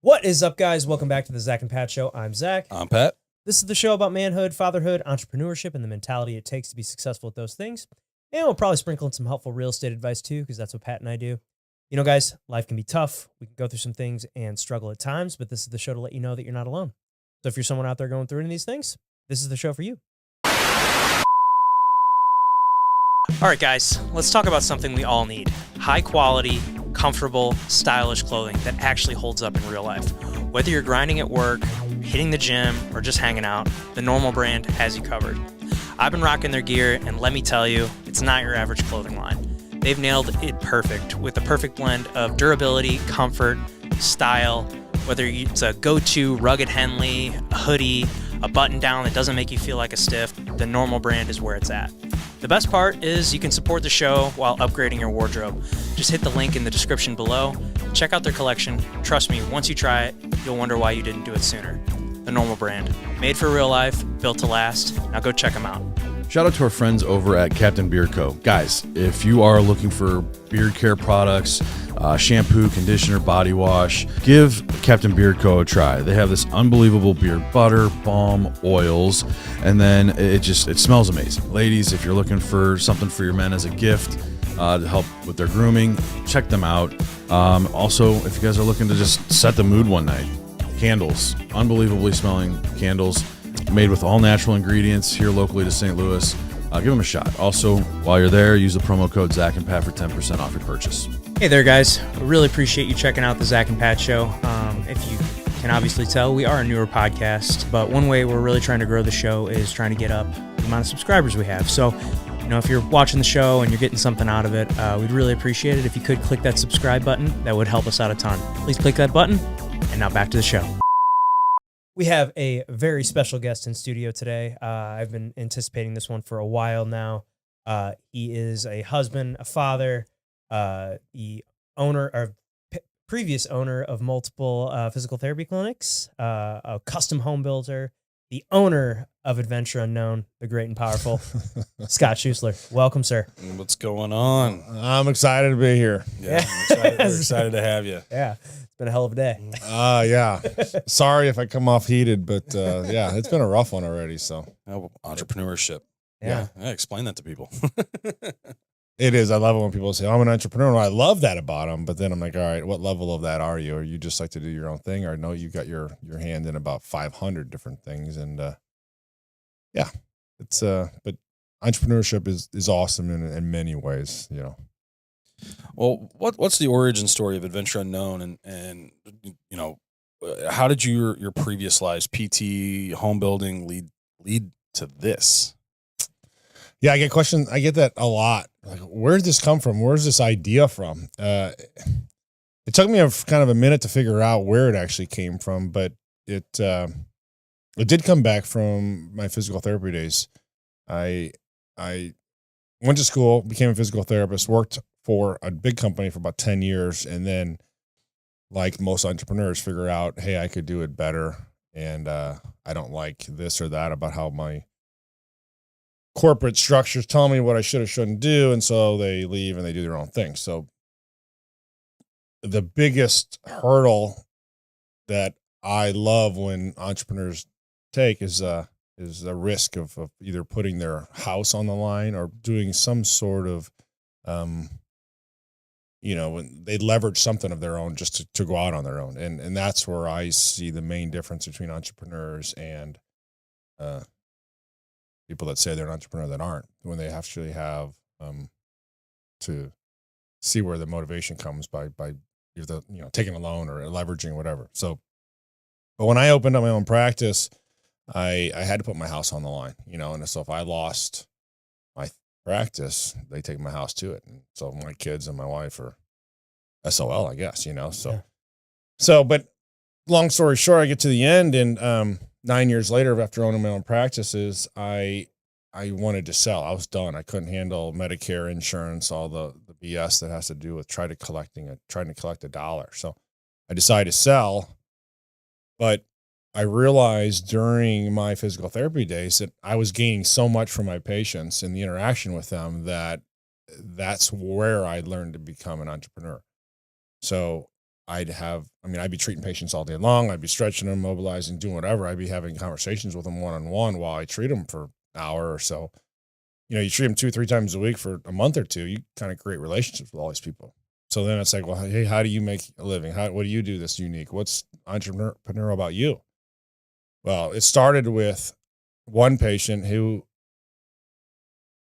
What is up, guys? Welcome back to the Zach and Pat Show. I'm Zach. I'm Pat. This is the show about manhood, fatherhood, entrepreneurship, and the mentality it takes to be successful at those things. And we'll probably sprinkle in some helpful real estate advice too, because that's what Pat and I do. You know, guys, life can be tough. We can go through some things and struggle at times, but this is the show to let you know that you're not alone. So if you're someone out there going through any of these things, this is the show for you. All right, guys, let's talk about something we all need. High quality, comfortable, stylish clothing that actually holds up in real life. Whether you're grinding at work, hitting the gym, or just hanging out, the Normal brand has you covered. I've been rocking their gear, and let me tell you, it's not your average clothing line. They've nailed it perfect with the perfect blend of durability, comfort, style, whether it's a go-to rugged Henley, a hoodie, a button-down that doesn't make you feel like a stiff, the Normal brand is where it's at. The best part is you can support the show while upgrading your wardrobe. Just hit the link in the description below. Check out their collection. Trust me, once you try it, you'll wonder why you didn't do it sooner. The Normal brand. Made for real life, built to last. Now go check them out. Shout out to our friends over at Captain Beard Co. Guys, if you are looking for beard care products, shampoo, conditioner, body wash, give Captain Beard Co. a try. They have this unbelievable beard butter, balm, oils, and then it smells amazing. Ladies, if you're looking for something for your men as a gift to help with their grooming, check them out. Also, if you guys are looking to just set the mood one night, candles, unbelievably smelling candles, made with all natural ingredients here locally to St. Louis. Give them a shot. Also, while you're there, use the promo code Zach and Pat for 10% off your purchase. Hey there, guys. We really appreciate you checking out the Zach and Pat Show. If you can obviously tell, we are a newer podcast, but one way we're really trying to grow the show is trying to get up the amount of subscribers we have. So, you know, if you're watching the show and you're getting something out of it, we'd really appreciate it if you could click that subscribe button. That would help us out a ton. Please click that button. And now back to the show. We have a very special guest in studio today. I've been anticipating this one for a while now. He is a husband, a father, the owner or previous owner of multiple physical therapy clinics, a custom home builder, the owner of Adventure Unknown, the great and powerful Scott Schuessler. Welcome, sir. What's going on? I'm excited to be here. Yeah, we're excited to have you. Yeah, it's been a hell of a day. Yeah. Sorry if I come off heated, but yeah, it's been a rough one already. So Entrepreneurship. Yeah. Explain that to people. it is. I love it when people say, I'm an entrepreneur. I love that about them. But then I'm like, all right, what level of that are you? Or you just like to do your own thing? Or no, you got your hand in about 500 different things. And yeah, it's but entrepreneurship is awesome in many ways, you know. Well, what's the origin story of Adventure Unknown, and you know, how did your previous lives, PT, home building, lead to this? Yeah, I get that a lot. Like, where did this come from? Where's this idea from? It took me kind of a minute to figure out where it actually came from, but it did come back from my physical therapy days. I went to school, became a physical therapist, worked for a big company for about 10 years. And then, like most entrepreneurs, figure out, hey, I could do it better. And I don't like this or that about how my corporate structures tell me what I should or shouldn't do. And so they leave and they do their own thing. So the biggest hurdle that I love when entrepreneurs take is the risk of either putting their house on the line or doing some sort of, when they leverage something of their own just to go out on their own. And that's where I see the main difference between entrepreneurs and people that say they're an entrepreneur that aren't, when they actually have to see where the motivation comes by either, taking a loan or leveraging whatever. So, but when I opened up my own practice, I had to put my house on the line, and so if I lost my practice, they take my house to it. And so my kids and my wife are SOL, I guess, so, Yeah. So, but long story short, I get to the end, and 9 years later, after owning my own practices, I wanted to sell. I was done. I couldn't handle Medicare, insurance, all the BS that has to do with trying to collect a dollar. So I decided to sell, but I realized during my physical therapy days that I was gaining so much from my patients and the interaction with them that's where I learned to become an entrepreneur. So I'd be treating patients all day long. I'd be stretching them, mobilizing, doing whatever. I'd be having conversations with them one-on-one while I treat them for an hour or so. You treat them 2-3 times a week for a month or two, you kind of create relationships with all these people. So then it's like, well, hey, how do you make a living? What do you do that's unique? What's entrepreneurial about you? Well, it started with one patient who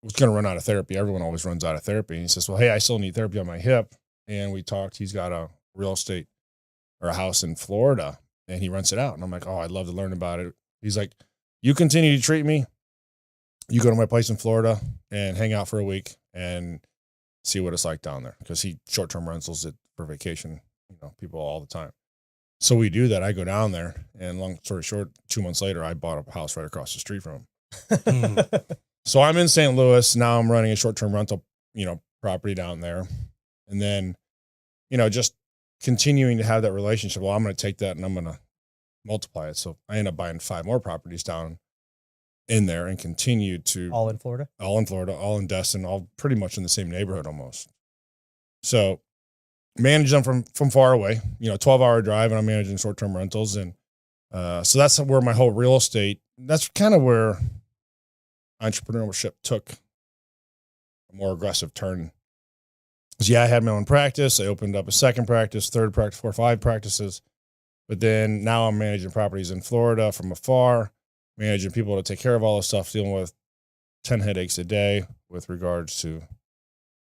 was going to run out of therapy. Everyone always runs out of therapy. And he says, well, hey, I still need therapy on my hip. And we talked. He's got a real estate or a house in Florida, and he rents it out. And I'm like, oh, I'd love to learn about it. He's like, you continue to treat me. You go to my place in Florida and hang out for a week and see what it's like down there. Because he short-term rentals it for vacation, people all the time. So we do that. I go down there, and long story short, 2 months later, I bought a house right across the street from him. So I'm in St. Louis. Now I'm running a short-term rental, property down there. And then, just continuing to have that relationship. Well, I'm going to take that and I'm going to multiply it. So I end up buying 5 more properties down in there and continue to all in Florida, all in Destin, all pretty much in the same neighborhood almost. So manage them from far away, 12-hour drive, and I'm managing short-term rentals. And so that's where my whole real estate, that's kind of where entrepreneurship took a more aggressive turn. Because I had my own practice. I opened up a second practice, third practice, 4 or 5 practices. But then now I'm managing properties in Florida from afar, managing people to take care of all this stuff, dealing with 10 headaches a day with regards to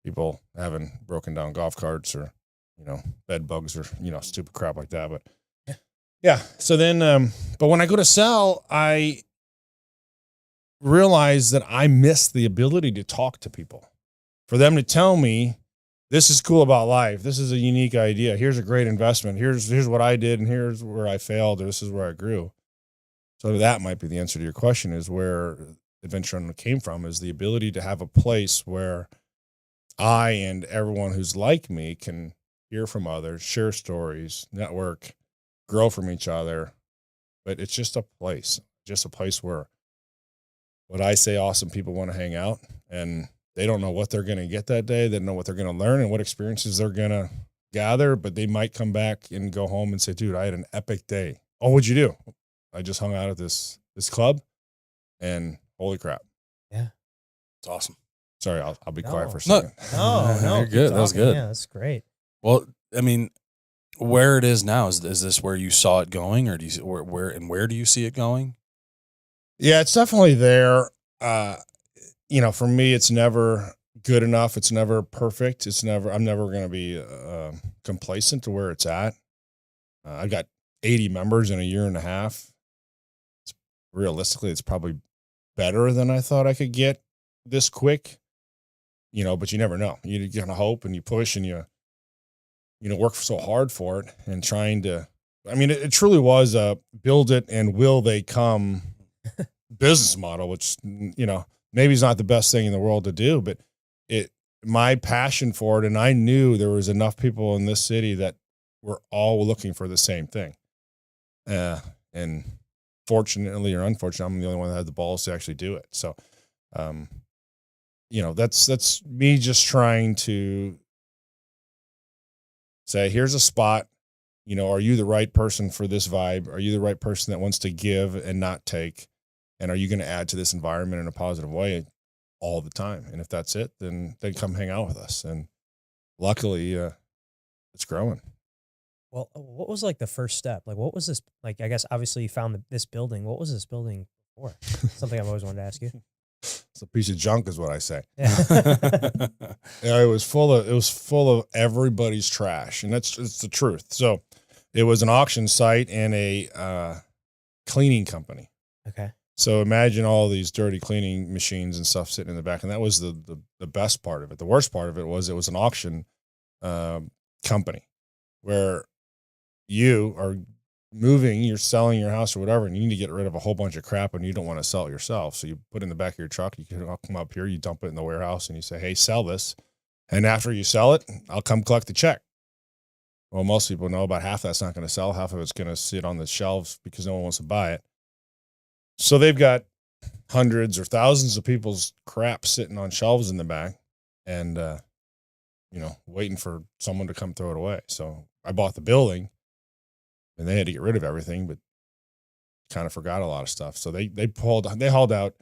people having broken down golf carts or, bed bugs or, stupid crap like that. But yeah. So then, but when I go to sell, I realize that I miss the ability to talk to people, for them to tell me, this is cool about life. This is a unique idea. Here's a great investment. Here's what I did, and here's where I failed, or this is where I grew. So that might be the answer to your question, is where Adventure Run came from, is the ability to have a place where I and everyone who's like me can hear from others, share stories, network, grow from each other. But it's just a place where what I say, awesome people want to hang out, and they don't know what they're going to get that day. They don't know what they're going to learn and what experiences they're going to gather, but they might come back and go home and say, dude, I had an epic day. Oh, what'd you do? I just hung out at this club, and holy crap. Yeah. It's awesome. Sorry, I'll be quiet for a second. No, you're good. That was good. Yeah, that's great. Well, I mean, where it is now, is this where you saw it going, or do you see where do you see it going? Yeah, it's definitely there. For me, it's never good enough. It's never perfect. I'm never going to be complacent to where it's at. I've got 80 members in a year and a half. Realistically, it's probably better than I thought I could get this quick, but you never know. You kind of hope and you push and you work so hard for it, and trying to, it truly was a build it and will they come business model, which, maybe it's not the best thing in the world to do, but my passion for it. And I knew there was enough people in this city that were all looking for the same thing. And fortunately or unfortunately, I'm the only one that had the balls to actually do it. So, that's me just trying to say, here's a spot, are you the right person for this vibe? Are you the right person that wants to give and not take? And are you going to add to this environment in a positive way all the time? And if that's it, then come hang out with us. And luckily, it's growing. Well, what was like the first step? Like, what was this? Like, I guess obviously you found this building. What was this building for? Something I've always wanted to ask you. It's a piece of junk, is what I say. Yeah. It was full of everybody's trash, and it's the truth. So, it was an auction site and a cleaning company. Okay. So imagine all these dirty cleaning machines and stuff sitting in the back. And that was the best part of it. The worst part of it was an auction company where you are moving, you're selling your house or whatever, and you need to get rid of a whole bunch of crap and you don't want to sell it yourself. So you put it in the back of your truck, you can come up here, you dump it in the warehouse and you say, hey, sell this. And after you sell it, I'll come collect the check. Well, most people know about half that's not going to sell. Half of it's going to sit on the shelves because no one wants to buy it. So they've got hundreds or thousands of people's crap sitting on shelves in the back and, waiting for someone to come throw it away. So I bought the building, and they had to get rid of everything, but kind of forgot a lot of stuff. So they hauled out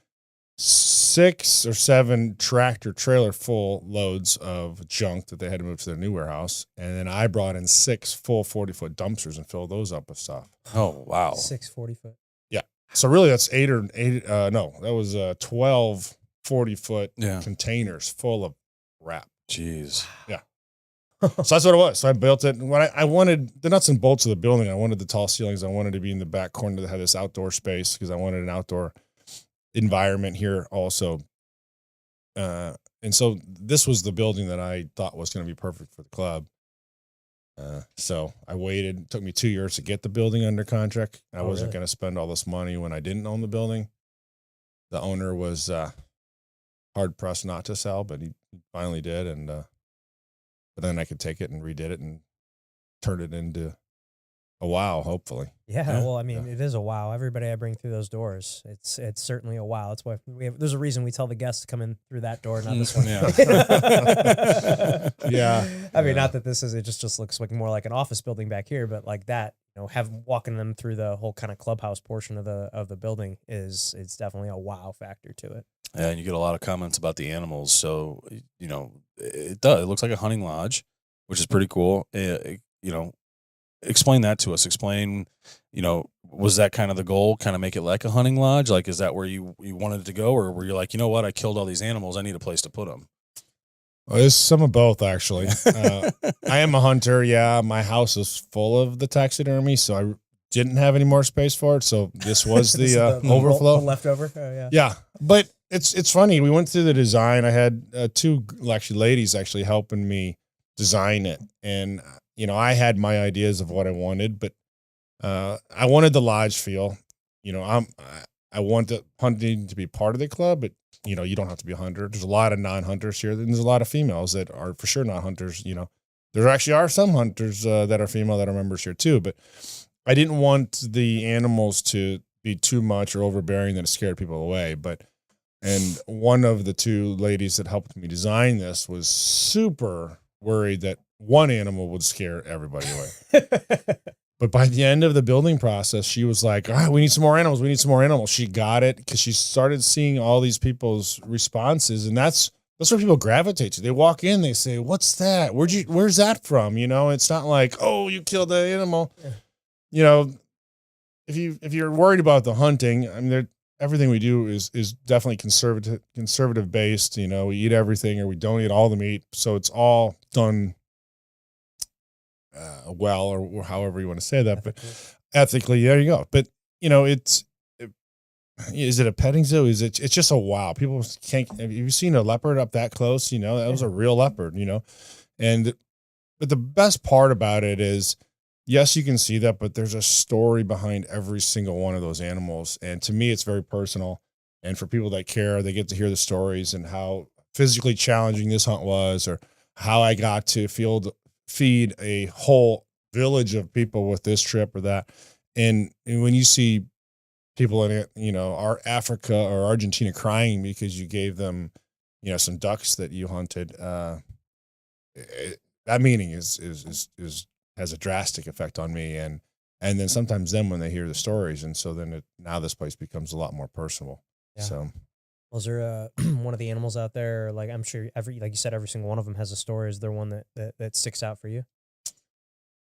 6 or 7 tractor trailer full loads of junk that they had to move to their new warehouse. And then I brought in 6 full 40-foot dumpsters and filled those up with stuff. Oh, wow. 6 40-foot. Yeah. So really that's 12 40-foot Yeah. containers full of crap. Jeez. So that's what it was. So I built it. And when I wanted the nuts and bolts of the building, I wanted the tall ceilings. I wanted to be in the back corner that had this outdoor space because I wanted an outdoor environment here also. And so this was the building that I thought was going to be perfect for the club. So I waited. It took me 2 years to get the building under contract. I wasn't going to spend all this money when I didn't own the building. The owner was hard pressed not to sell, but he finally did. And but then I could take it and redid it and turn it into a wow, hopefully. Yeah, Yeah. well, I mean, it is a wow. Everybody I bring through those doors, it's certainly a wow. That's why there's a reason we tell the guests to come in through that door, not this one. Yeah. Yeah. I mean, not that this is, it just looks like more like an office building back here, but like that, walking them through the whole kind of clubhouse portion of the building it's definitely a wow factor to it. Yeah, and you get a lot of comments about the animals. So, it does. It looks like a hunting lodge, which is pretty cool. Explain that to us. Explain, was that kind of the goal? Kind of make it like a hunting lodge? Like, is that where you wanted it to go? Or were you like, you know what? I killed all these animals. I need a place to put them. Well, it's some of both, actually. I am a hunter. Yeah, my house is full of the taxidermy, so I didn't have any more space for it. So this was This is the overflow. the leftover. Oh, yeah. Yeah, but it's funny. We went through the design. I had 2 ladies actually helping me design it, and I had my ideas of what I wanted, but I wanted the lodge feel. I want the hunting to be part of the club, but you don't have to be a hunter. There's a lot of non-hunters here, and there's a lot of females that are for sure not hunters. There actually are some hunters that are female that are members here too, but I didn't want the animals to be too much or overbearing that it scared people away. And one of the 2 ladies that helped me design this was super worried that one animal would scare everybody away. But by the end of the building process, she was like, we need some more animals. We need some more animals. She got it because she started seeing all these people's responses. And that's where people gravitate to. They walk in, they say, what's that? Where's that from? It's not like, oh, you killed the animal. Yeah. If you're worried about the hunting, I mean, everything we do is definitely conservative based. We eat everything or we don't eat all the meat. So it's all done well, or however you want to say that, but ethically, there you go. But is it a petting zoo? It's just a wow. People can't. Have you seen a leopard up that close? That was a real leopard. But the best part about it is, yes, you can see that, but there's a story behind every single one of those animals, and to me, it's very personal. And for people that care, they get to hear the stories and how physically challenging this hunt was, or how I got to feed a whole village of people with this trip or that. And when you see people in our Africa or Argentina crying because you gave them, some ducks that you hunted, that meaning has a drastic effect on me. And then sometimes when they hear the stories. And so then now this place becomes a lot more personal. Yeah. So. Was there one of the animals out there? Like, I'm sure like you said, every single one of them has a story. Is there one that sticks out for you?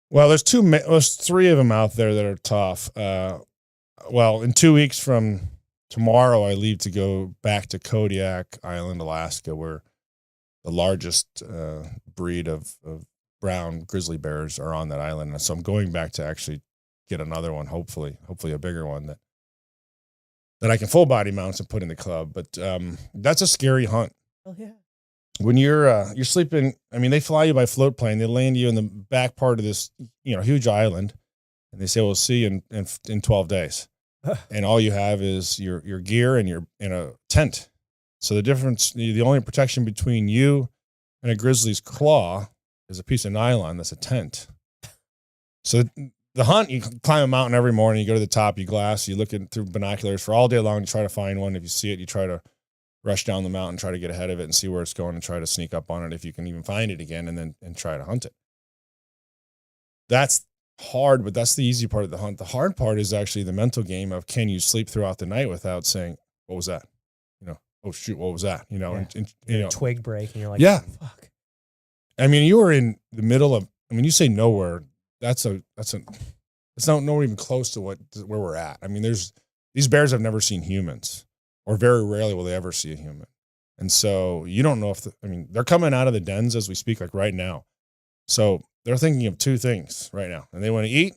Well, there's 3 of them out there that are tough. Well, in 2 weeks from tomorrow, I leave to go back to Kodiak Island, Alaska, where the largest breed of brown grizzly bears are on that island. And so I'm going back to actually get another one, hopefully a bigger one that I can full body mount and put in the club. But that's a scary hunt. Oh yeah. When you're sleeping, I mean, they fly you by float plane. They land you in the back part of this, huge island, and they say, "We'll see you in 12 days." And all you have is your gear and you're in a tent. So the only protection between you and a grizzly's claw is a piece of nylon that's a tent. So the hunt, you climb a mountain every morning, you go to the top, you glass, you look through binoculars for all day long, you try to find one. If you see it, you try to rush down the mountain, try to get ahead of it and see where it's going and try to sneak up on it if you can even find it again, and try to hunt it. that's hard, but that's the easy part of the hunt. The hard part is actually the mental game of, can you sleep throughout the night without saying, what was that? You know, oh shoot, what was that? You know, Yeah. and You you know, twig break, and you're like, Yeah. fuck. I mean, you were in the middle of, I mean, you say nowhere, it's not nowhere even close to where we're at. I mean, these bears have never seen humans, or very rarely will they ever see a human. And so you don't know if, they're coming out of the dens as we speak, like right now. So they're thinking of two things right now, and they want to eat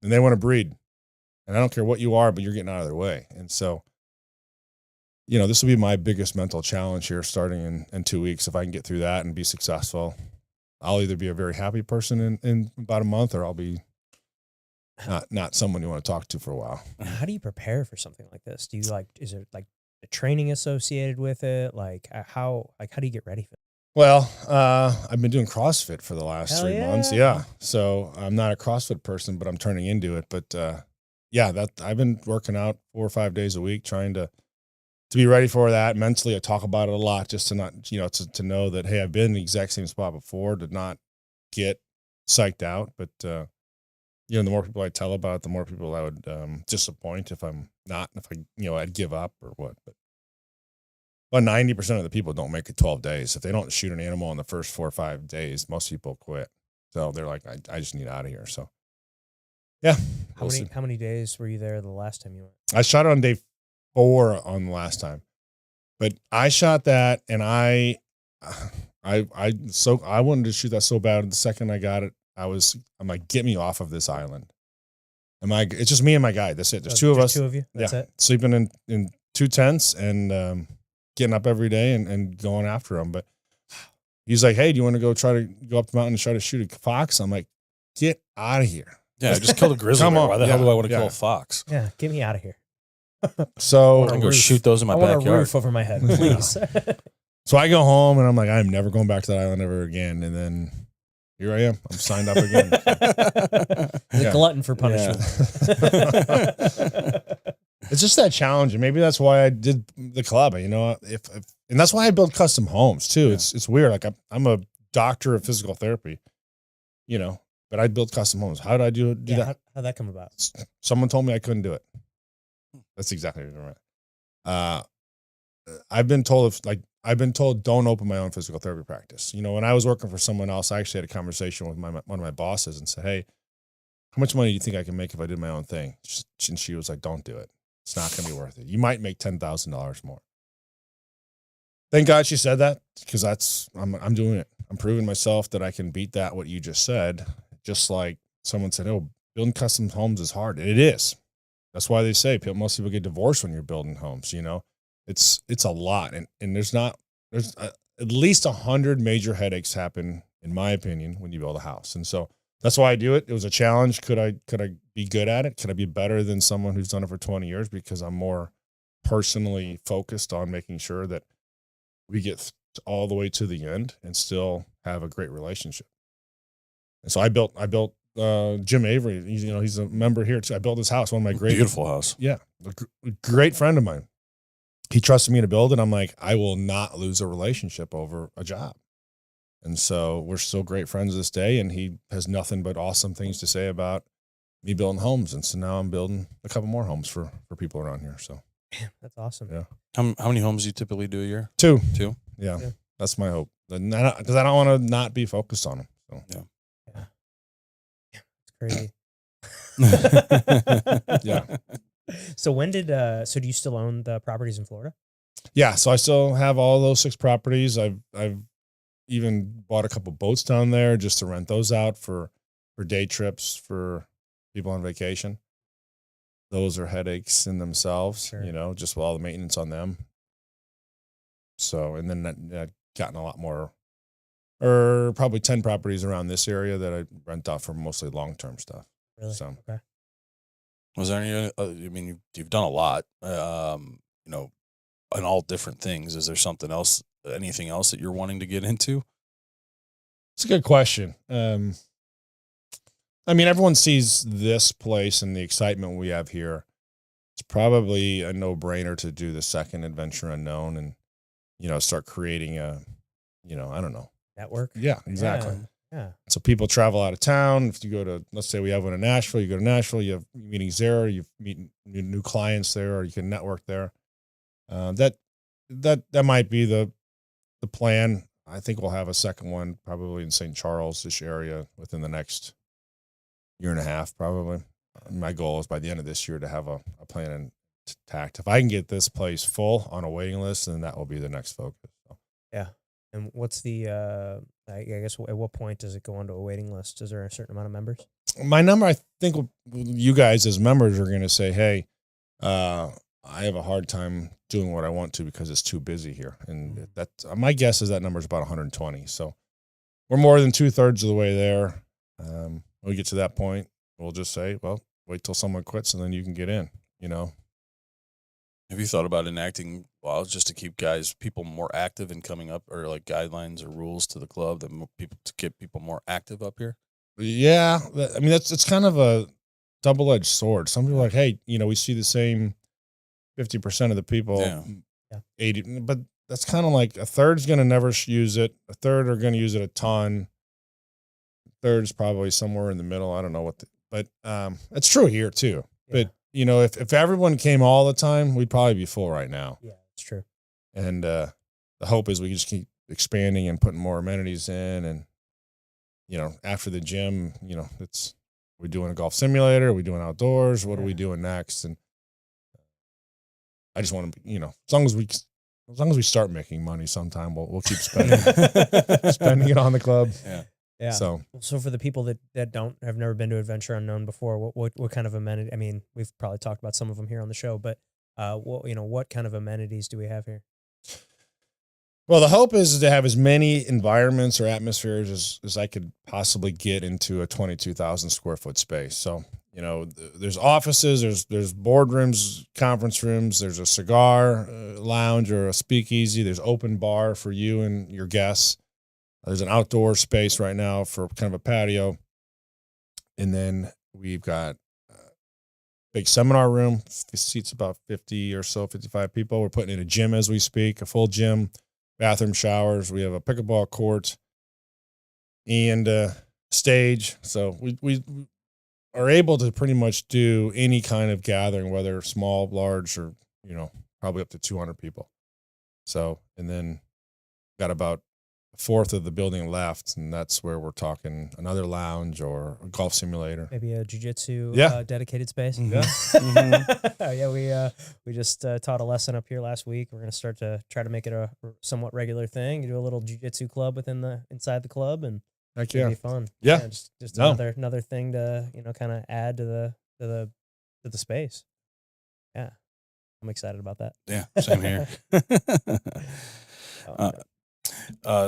and they want to breed. And I don't care what you are, but you're getting out of their way. And so, you know, this will be my biggest mental challenge here starting in 2 weeks. If I can get through that and be successful, I'll either be a very happy person in about a month, or I'll be not someone you want to talk to for a while. How do you prepare for something like this? Do you is there like a training associated with it? Like how do you get ready for it? Well, I've been doing CrossFit for the last Hell 3 months. Yeah. So I'm not a CrossFit person, but I'm turning into it. But yeah, I've been working out 4 or 5 days a week, trying to be ready for that mentally. I talk about it a lot, just to not, you know, to know that, hey, I've been in the exact same spot before, to not get psyched out. But, you know, the more people I tell about it, the more people I would disappoint if I'm not, if I, you know, I'd give up or what. But 90% of the people don't make it 12 days. If they don't shoot an animal in the first 4 or 5 days, most people quit. So they're like, I just need out of here. So yeah. How many days were you there the last time you went? I shot it on day 4 on the last time, but I shot that, and I wanted to shoot that so bad. The second I got it, I'm like, get me off of this island. It's just me and my guy. That's it. There's two of us. 2 of you. That's it. Sleeping in 2 tents and getting up every day and going after him. But he's like, hey, do you want to try to go up the mountain and try to shoot a fox? I'm like, get out of here. Yeah, I just killed a grizzly Come bear. on. Why the hell Yeah. do I want to Yeah. kill a fox? Yeah, get me out of here. So I can go shoot those in my I want a backyard. roof over my head, please. So I go home and I'm like, I'm never going back to that island ever again. And then here I am. I'm signed up again. The Yeah. glutton for punishment. It's just that challenge, and maybe that's why I did the club. You know, and that's why I build custom homes too. Yeah. It's weird. Like I'm a doctor of physical therapy, you know, but I build custom homes. How did I do Yeah, that? how'd that come about? Someone told me I couldn't do it. That's exactly right. I've been told don't open my own physical therapy practice. You know, when I was working for someone else, I actually had a conversation with one of my bosses and said, hey, how much money do you think I can make if I did my own thing? And she was like, don't do it. It's not going to be worth it. You might make $10,000 more. Thank God she said that, because I'm doing it. I'm proving myself that I can beat that, what you just said. Just like someone said, oh, building custom homes is hard. It is. That's why they say most people get divorced when you're building homes. You know, it's a lot. And there's at least 100 major headaches happen, in my opinion, when you build a house. And so that's why I do it. It was a challenge. Could I be good at it? Could I be better than someone who's done it for 20 years? Because I'm more personally focused on making sure that we get all the way to the end and still have a great relationship. And so I built Jim Avery. He's a member here too. I built his house. One of my great, Beautiful house. yeah, a great friend of mine. He trusted me to build it. I'm like, I will not lose a relationship over a job. And so we're still great friends this day, and he has nothing but awesome things to say about me building homes. And so now I'm building a couple more homes for people around here. So That's awesome. Yeah. How many homes do you typically do a year? 2. 2? Yeah. Yeah. That's my hope. Because I don't want to not be focused on them. So. It's crazy. Yeah. So so do you still own the properties in Florida? Yeah. So I still have all those 6 properties. I've even bought a couple boats down there just to rent those out for day trips for people on vacation. Those are headaches in themselves, Sure. you know, just with all the maintenance on them. So, and then I've gotten a lot more, or probably 10 properties around this area that I rent out for mostly long-term stuff. Really? So. Okay. Was there any? You've done a lot. You know, on all different things. Is there something else? Anything else that you're wanting to get into? It's a good question. I mean, everyone sees this place and the excitement we have here. It's probably a no-brainer to do the second Adventure Unknown and, you know, start creating I don't know. Network. Yeah, exactly. Yeah. So people travel out of town. If you go to, let's say we have one in Nashville, you go to Nashville, you have meetings there, you meet new clients there, or you can network there. That might be the plan. I think we'll have a second one probably in St. Charles-ish area within the next year and a half, probably. My goal is by the end of this year to have a plan intact. If I can get this place full on a waiting list, then that will be the next focus. So. Yeah. And what's the, I guess, at what point does it go onto a waiting list? Is there a certain amount of members? My number, I think you guys as members are going to say, hey, I have a hard time doing what I want to because it's too busy here. And that, my guess is that number is about 120. So we're more than 2/3 of the way there. When we get to that point, we'll just say, well, wait till someone quits and then you can get in, you know? Have you thought about enacting laws just to keep people more active and coming up, or like guidelines or rules to the club to get people more active up here? Yeah. I mean, it's kind of a double-edged sword. Some people are like, hey, we see the same 50% of the people, Yeah. 80, but that's kind of like a third's going to never use it. A third are going to use it a ton. Third's probably somewhere in the middle. I don't know but it's true here too. Yeah. But if everyone came all the time, we'd probably be full right now. Yeah, it's true. And the hope is we just keep expanding and putting more amenities in. And, after the gym, we're doing a golf simulator, we're doing outdoors. What are we doing next? And I just want to, as long as we start making money sometime, we'll keep spending it on the club. Yeah. Yeah. So for the people that have never been to Adventure Unknown before, what kind of amenity? I mean, we've probably talked about some of them here on the show, but what kind of amenities do we have here? Well, the hope is to have as many environments or atmospheres as I could possibly get into a 22,000 square foot space. So, there's offices, there's boardrooms, conference rooms, there's a cigar lounge or a speakeasy, there's open bar for you and your guests. There's an outdoor space right now for kind of a patio. And then we've got a big seminar room, seats about 50 or so, 55 people. We're putting in a gym as we speak, a full gym, bathroom, showers. We have a pickleball court and a stage. So we are able to pretty much do any kind of gathering, whether small, large, or, probably up to 200 people. So, and then got about a fourth of the building left, and that's where we're talking another lounge or a golf simulator. Maybe a jiu-jitsu dedicated space. Mm-hmm. Yeah, we just taught a lesson up here last week. We're going to start to try to make it a somewhat regular thing. You do a little jiu-jitsu club inside the club, and Heck it'll yeah. be fun. Yeah. Just another thing to kind of add to the space. Yeah, I'm excited about that. Yeah, same here. Oh,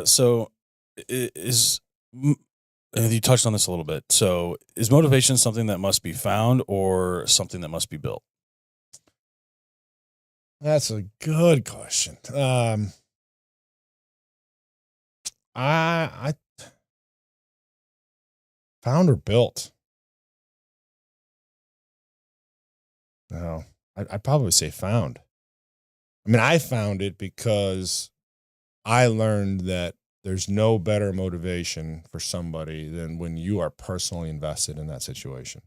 So you touched on this a little bit. So is motivation something that must be found or something that must be built? That's a good question. I found or built? No, I'd probably say found. I mean, I found it because I learned that there's no better motivation for somebody than when you are personally invested in that situation.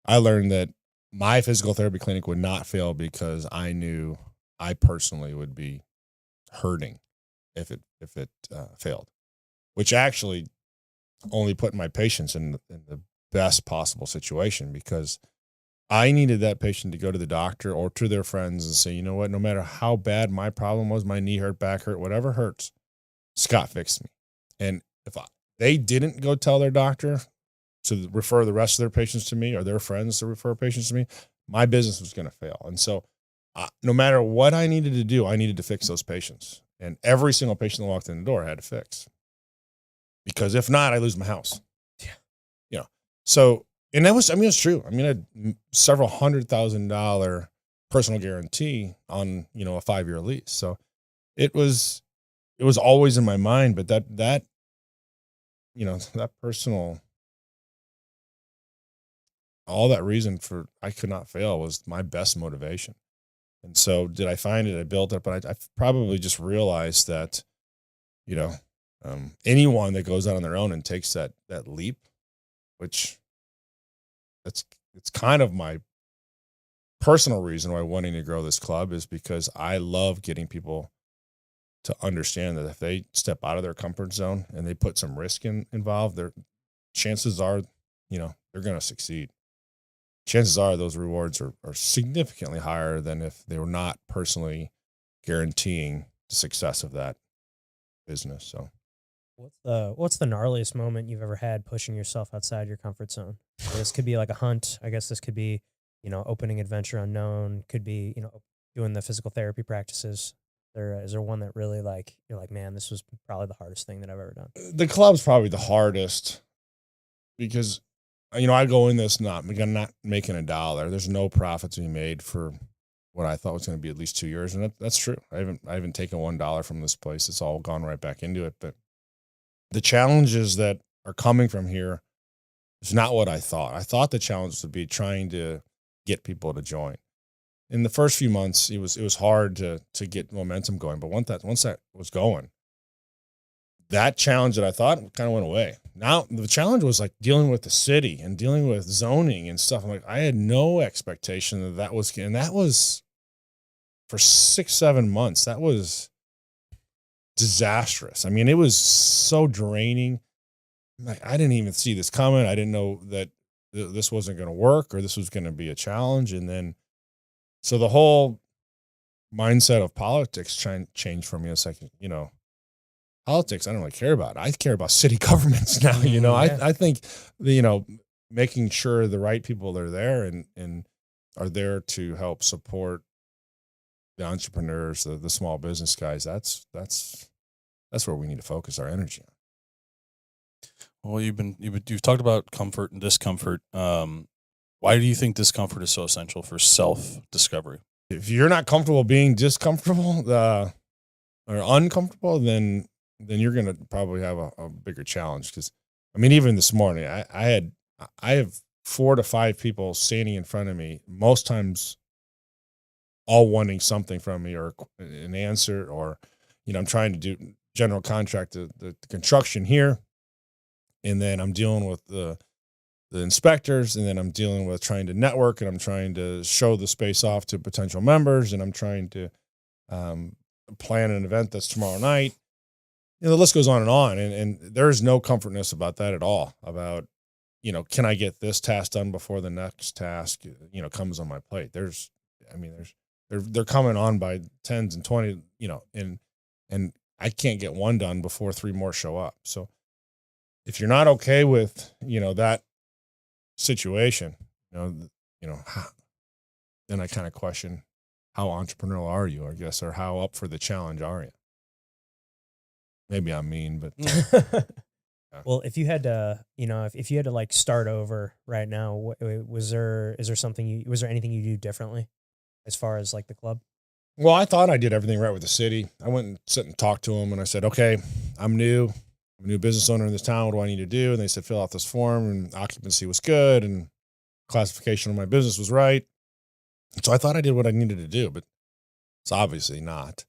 I learned that my physical therapy clinic would not fail because I knew I personally would be hurting if it failed, which actually only put my patients in the best possible situation, because I needed that patient to go to the doctor or to their friends and say, you know what, no matter how bad my problem was, my knee hurt, back hurt, whatever hurts, Scott fixed me. And if they didn't go tell their doctor to refer the rest of their patients to me, or their friends to refer patients to me, my business was going to fail. And so no matter what I needed to do, I needed to fix those patients. And every single patient that walked in the door I had to fix, because if not, I lose my house. Yeah. So, and that was, it's true. I had several $100,000 personal guarantee on, a 5-year lease. So it was always in my mind, but that personal, all that reason for I could not fail was my best motivation. And so did I find it? I built it, but I probably just realized that, Anyone that goes out on their own and takes that leap, which it's kind of my personal reason why wanting to grow this club is because I love getting people to understand that if they step out of their comfort zone and they put some risk involved, their chances are, they're going to succeed. Chances are those rewards are significantly higher than if they were not personally guaranteeing the success of that business. So what's the gnarliest moment you've ever had pushing yourself outside your comfort zone? So this could be like a hunt. I guess this could be, opening Adventure Unknown, could be, doing the physical therapy practices. Is there one that really you're like, man, this was probably the hardest thing that I've ever done? The club's probably the hardest because, I go in this not making a dollar. There's no profit to be made for what I thought was going to be at least 2 years. And that's true. I haven't taken $1 from this place. It's all gone right back into it. But the challenges that are coming from here is not what I thought. I thought the challenge would be trying to get people to join. In the first few months, it was hard to get momentum going. But once that was going, that challenge that I thought kind of went away. Now the challenge was like dealing with the city and dealing with zoning and stuff. I'm like, I had no expectation that was for 6-7 months. That was disastrous. I mean, it was so draining. Like, I didn't even see this coming. I didn't know that this wasn't going to work or this was going to be a challenge. And then, so the whole mindset of politics changed for me. It's like, politics, I don't really care about. I care about city governments now. Yeah. I think, making sure the right people are there and are there to help support the entrepreneurs, the small business guys. That's where we need to focus our energy on. Well, you've talked about comfort and discomfort. Why do you think discomfort is so essential for self-discovery? If you're not comfortable being discomfortable or uncomfortable, then you're going to probably have a bigger challenge. Because, even this morning, I have 4 to 5 people standing in front of me, most times all wanting something from me or an answer, or, I'm trying to do general contract, the construction here. And then I'm dealing with the inspectors, and then I'm dealing with trying to network, and I'm trying to show the space off to potential members, and I'm trying to plan an event that's tomorrow night. The list goes on, and there's no comfortness about that at all. About, can I get this task done before the next task, comes on my plate? They're coming on by 10s and 20, and I can't get one done before 3 more show up. So if you're not okay with, that situation, then I kind of question how entrepreneurial are you, I guess, or how up for the challenge are you? Maybe I'm mean, but well, if you had to, if you had to start over right now, was there anything you do differently as far as the club? Well, I thought I did everything right with the city. I went and sat and talked to them, and I said, okay, I'm a new business owner in this town. What do I need to do? And they said, fill out this form, and occupancy was good, and classification of my business was right. So I thought I did what I needed to do, but it's obviously not.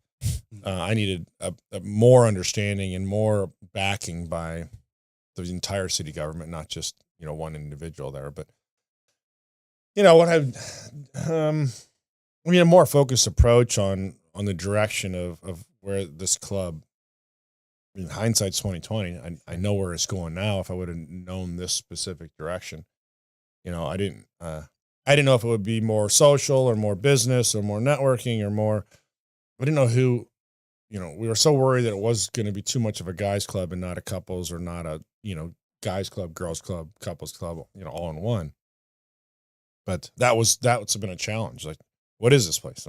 I needed a more understanding and more backing by the entire city government, not just, one individual there. But, what a more focused approach on the direction of where this club, in hindsight's 2020, I know where it's going now. If I would have known this specific direction, I didn't know if it would be more social or more business or more networking or more. I didn't know who. We were so worried that it was going to be too much of a guys club and not a couples, or not a guys club, girls club, couples club, all in one. But that's been a challenge. Like, what is this place?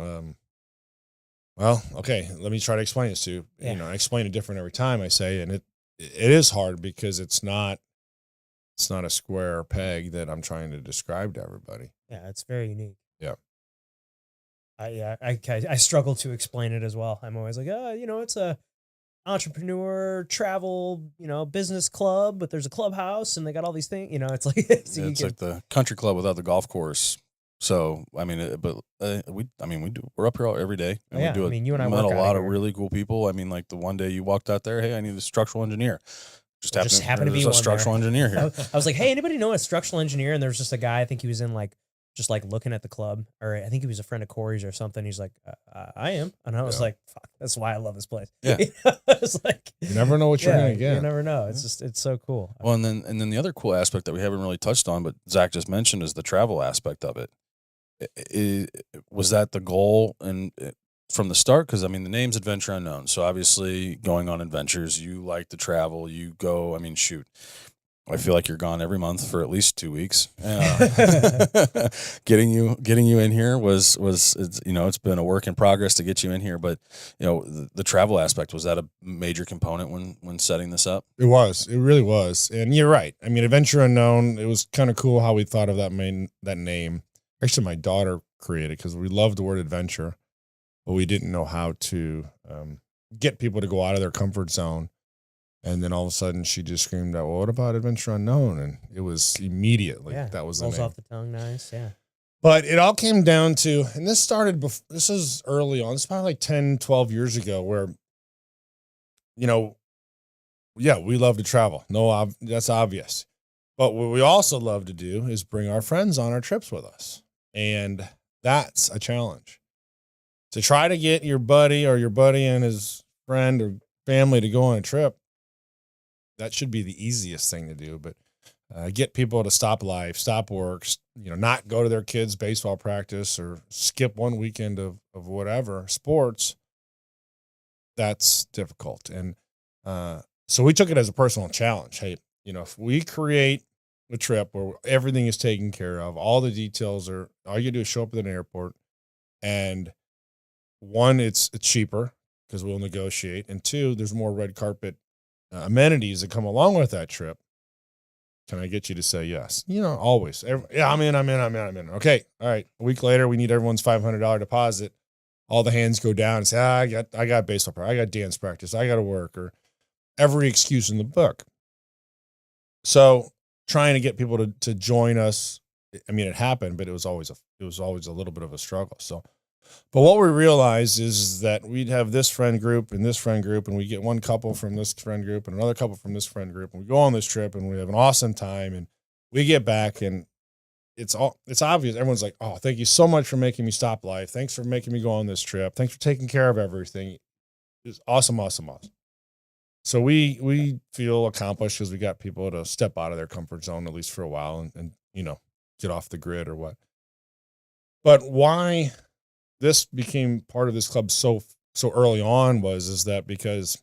Well, okay, let me try to explain this to you. Yeah. I explain it different every time I say, and it is hard because it's not a square peg that I'm trying to describe to everybody. Yeah, it's very unique. Yeah. I struggle to explain it as well. I'm always like, it's a entrepreneur travel, business club, but there's a clubhouse and they got all these things, it's like, It's like the country club without the golf course. So I mean, we're up here every day, and Yeah, we do I it. mean, you and I met work a out lot of here. really cool people. I mean, like the one day you walked out there, hey, I need a structural engineer. Just Just happened to be there's one a structural there. engineer here. I was like, hey, anybody know a structural engineer? And there was just a guy, I think he was in like, just like looking at the club, or I think he was a friend of Corey's or something. He's like, I am. And I was Yeah. like, fuck, that's why I love this place. Yeah. It's like, You never know what you're gonna you get. never know. It's just, it's so cool. Well, and then the other cool aspect that we haven't really touched on, but Zach just mentioned, is the travel aspect of it. Was that the goal and from the start? Because I mean, the name's Adventure Unknown, so obviously going on adventures, you like to travel. You go. I mean, shoot. I feel like you're gone every month for at least 2 weeks. Getting you in here was it's been a work in progress to get you in here, but the travel aspect, was that a major component when setting this up? It really was. And you're right. I mean, Adventure Unknown, it was kind of cool how we thought of that name. Actually, my daughter created, because we loved the word adventure, but we didn't know how to get people to go out of their comfort zone. And then all of a sudden she just screamed out, well, what about Adventure Unknown? And it was immediately, that was the rolls name. off the tongue, nice, yeah. But it all came down to, and this started before, this is early on, it's probably like 10, 12 years ago, where, we love to travel. No, that's obvious. But what we also love to do is bring our friends on our trips with us. And that's a challenge. To try to get your buddy and his friend or family to go on a trip, that should be the easiest thing to do. But get people to stop life, stop work, not go to their kids' baseball practice or skip one weekend of whatever sports, that's difficult. And so we took it as a personal challenge. Hey, if we create a trip where everything is taken care of, all the details are, all you do is show up at an airport, and one, it's cheaper because we'll negotiate, and two, there's more red carpet amenities that come along with that trip. Can I get you to say yes? Always. I'm in. Okay. All right. A week later, we need everyone's $500 deposit. All the hands go down and say, I got baseball practice, I got dance practice, I got to work, or every excuse in the book. So trying to get people to join us, I mean, it happened, but it was always a little bit of a struggle. So, but what we realized is that we'd have this friend group and this friend group, and we get one couple from this friend group and another couple from this friend group, and we go on this trip and we have an awesome time, and we get back and it's obvious. Everyone's like, oh, thank you so much for making me stop life. Thanks for making me go on this trip. Thanks for taking care of everything. It's awesome. So we feel accomplished because we got people to step out of their comfort zone, at least for a while, and get off the grid or what. But why this became part of this club so early on is that because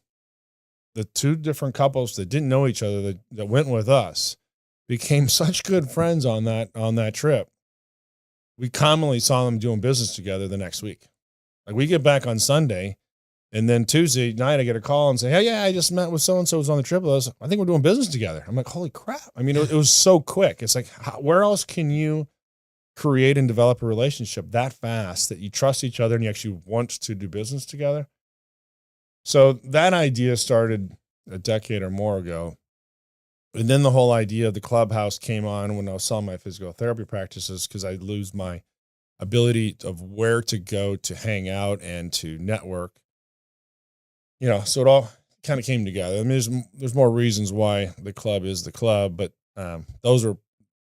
the two different couples that didn't know each other that went with us became such good friends on that trip. We commonly saw them doing business together the next week. Like, we get back on Sunday, and then Tuesday night I get a call and say, hey, yeah, I just met with so-and-so who's on the trip with us. I think we're doing business together. I'm like, holy crap. I mean, it was so quick. It's like, where else can you create and develop a relationship that fast that you trust each other and you actually want to do business together? So that idea started a decade or more ago. And then the whole idea of the clubhouse came on when I was selling my physical therapy practices, because I lose my ability of where to go to hang out and to network. So it all kind of came together. I mean, there's more reasons why the club is the club, but those are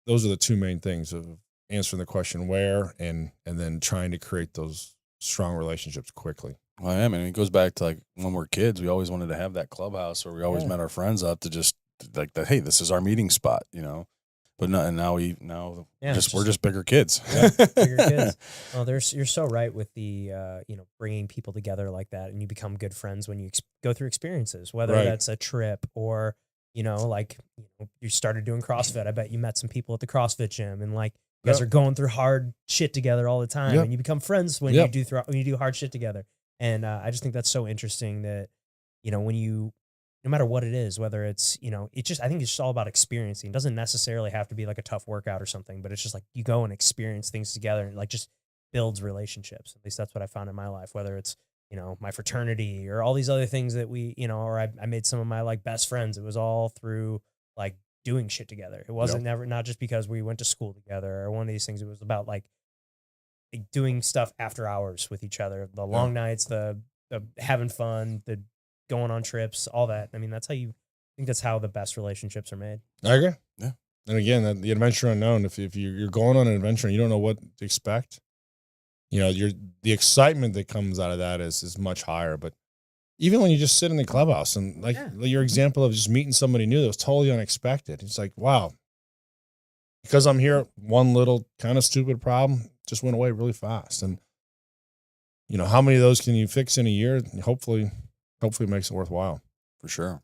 the two main things of answering the question where, and then trying to create those strong relationships quickly. Well, I mean, it goes back to like when we're kids, we always wanted to have that clubhouse where we always met our friends up to just like that. Hey, this is our meeting spot, But no, and now we're just bigger kids. Yeah, bigger kids. Well, you're so right with the bringing people together like that, and you become good friends when you go through experiences, whether that's a trip or you started doing CrossFit. I bet you met some people at the CrossFit gym, and you guys are going through hard shit together all the time, and you become friends when you do hard shit together. And I just think that's so interesting that when you, no matter what it is, whether it's, I think it's just all about experiencing. It doesn't necessarily have to be like a tough workout or something, but it's just like you go and experience things together, and just builds relationships. At least that's what I found in my life, whether it's, my fraternity or all these other things that we, or I made some of my best friends. It was all through doing shit together. It wasn't not just because we went to school together or one of these things. It was about doing stuff after hours with each other, the long nights, the having fun, the going on trips, all that. I mean, that's how I think that's how the best relationships are made. I agree. Yeah. And again, the adventure unknown. If you're going on an adventure and you don't know what to expect, the excitement that comes out of that is much higher. But even when you just sit in the clubhouse and like your example of just meeting somebody new that was totally unexpected, it's like, wow, because I'm here, one little kind of stupid problem just went away really fast. And how many of those can you fix in a year? Hopefully it makes it worthwhile. For sure.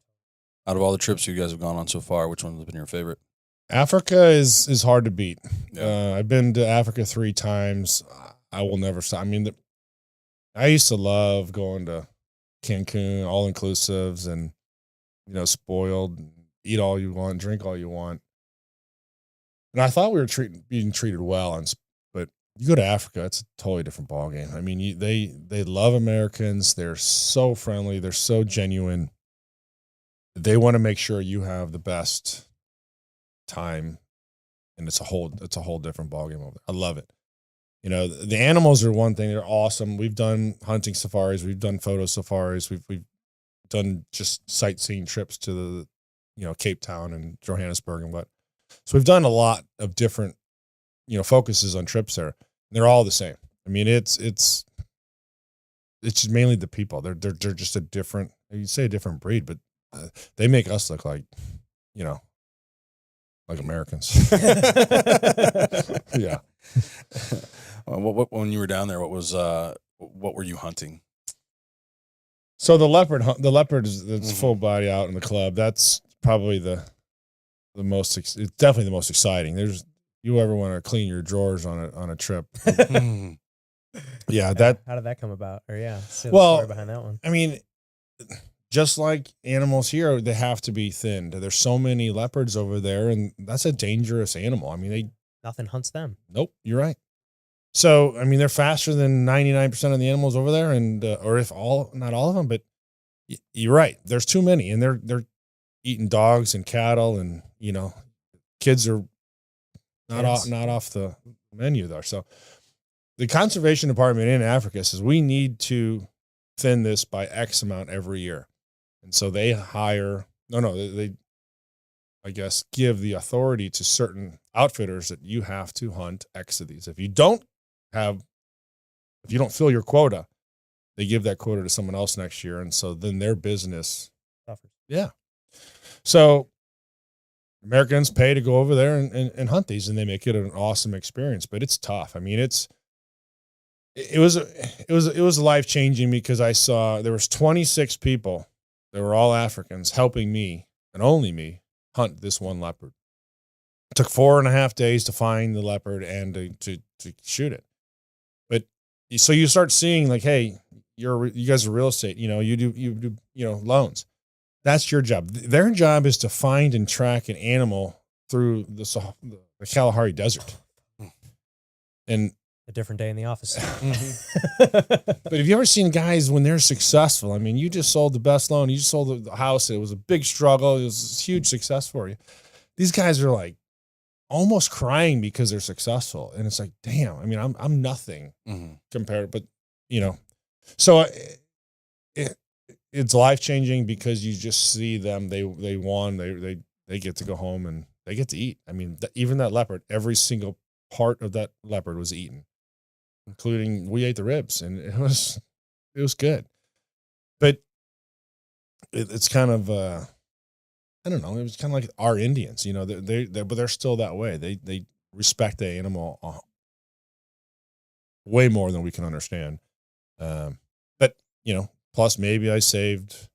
Out of all the trips you guys have gone on so far, which one has been your favorite? Africa is hard to beat. Yeah. I've been to Africa 3 times. I will never stop. I mean, I used to love going to Cancun, all inclusives, and spoiled, eat all you want, drink all you want. And I thought we were being treated well, but you go to Africa, it's a totally different ballgame. I mean, they love Americans. They're so friendly. They're so genuine. They want to make sure you have the best time, and it's a whole different ballgame over there. I love it. The animals are one thing. They're awesome. We've done hunting safaris. We've done photo safaris. We've done just sightseeing trips to the, Cape Town and Johannesburg and what. So we've done a lot of different, focuses on trips there. They're all the same. I mean, it's just mainly the people. They're just a different, you'd say a different breed, but they make us look like, like Americans. Yeah. When you were down there, what were you hunting? So the leopard is full body out in the club. That's probably the most. It's definitely the most exciting. You ever want to clean your drawers on a trip? Yeah, how did that come about? Or say the well, story behind that one. I mean, just like animals here, they have to be thinned. There's so many leopards over there, and that's a dangerous animal. I mean, Nothing hunts them. Nope, you're right. So, I mean, they're faster than 99% of the animals over there, and or if not all of them, but you're right. There's too many, and they're eating dogs and cattle, and kids are not off the menu there. So, the conservation department in Africa says we need to thin this by X amount every year, and so they hire. They I guess, give the authority to certain outfitters that you have to hunt X of these. If you don't fill your quota, they give that quota to someone else next year. And so then their business suffers. Yeah. So Americans pay to go over there and hunt these, and they make it an awesome experience, but it's tough. I mean, it was life-changing because I saw there was 26 people that were all Africans helping me and only me hunt this one leopard. It took 4.5 days to find the leopard and to shoot it. But so you start seeing like, hey, you guys are real estate, you do loans. That's your job. Their job is to find and track an animal through the Kalahari Desert. And a different day in the office. But have you ever seen guys when they're successful? I mean, you just sold the best loan. You just sold the house. It was a big struggle. It was a huge success for you. These guys are like almost crying because they're successful. And it's like, damn, I mean, I'm nothing compared, but so it's life-changing because you just see them. They won. They get to go home and they get to eat. I mean, even that leopard, every single part of that leopard was eaten, including we ate the ribs, and it was good. But it's kind of I don't know. It was kind of like our Indians, but they're still that way. They respect the animal way more than we can understand. But plus maybe I saved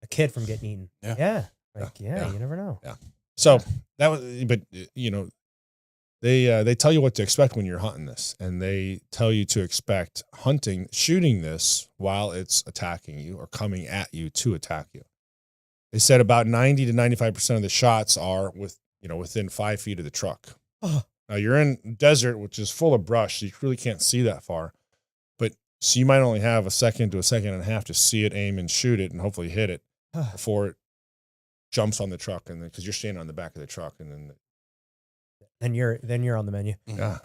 a kid from getting eaten. Yeah. Yeah. You never know. Yeah. So that was, but they tell you what to expect when you're hunting this, and they tell you to expect shooting this while it's attacking you or coming at you to attack you. They said about 90 to 95% of the shots are within 5 feet of the truck. Now you're in desert, which is full of brush, so you really can't see that far. So you might only have a second to a second and a half to see it, aim, and shoot it, and hopefully hit it before it jumps on the truck, and then because you're standing on the back of the truck, and then you're on the menu. Yeah.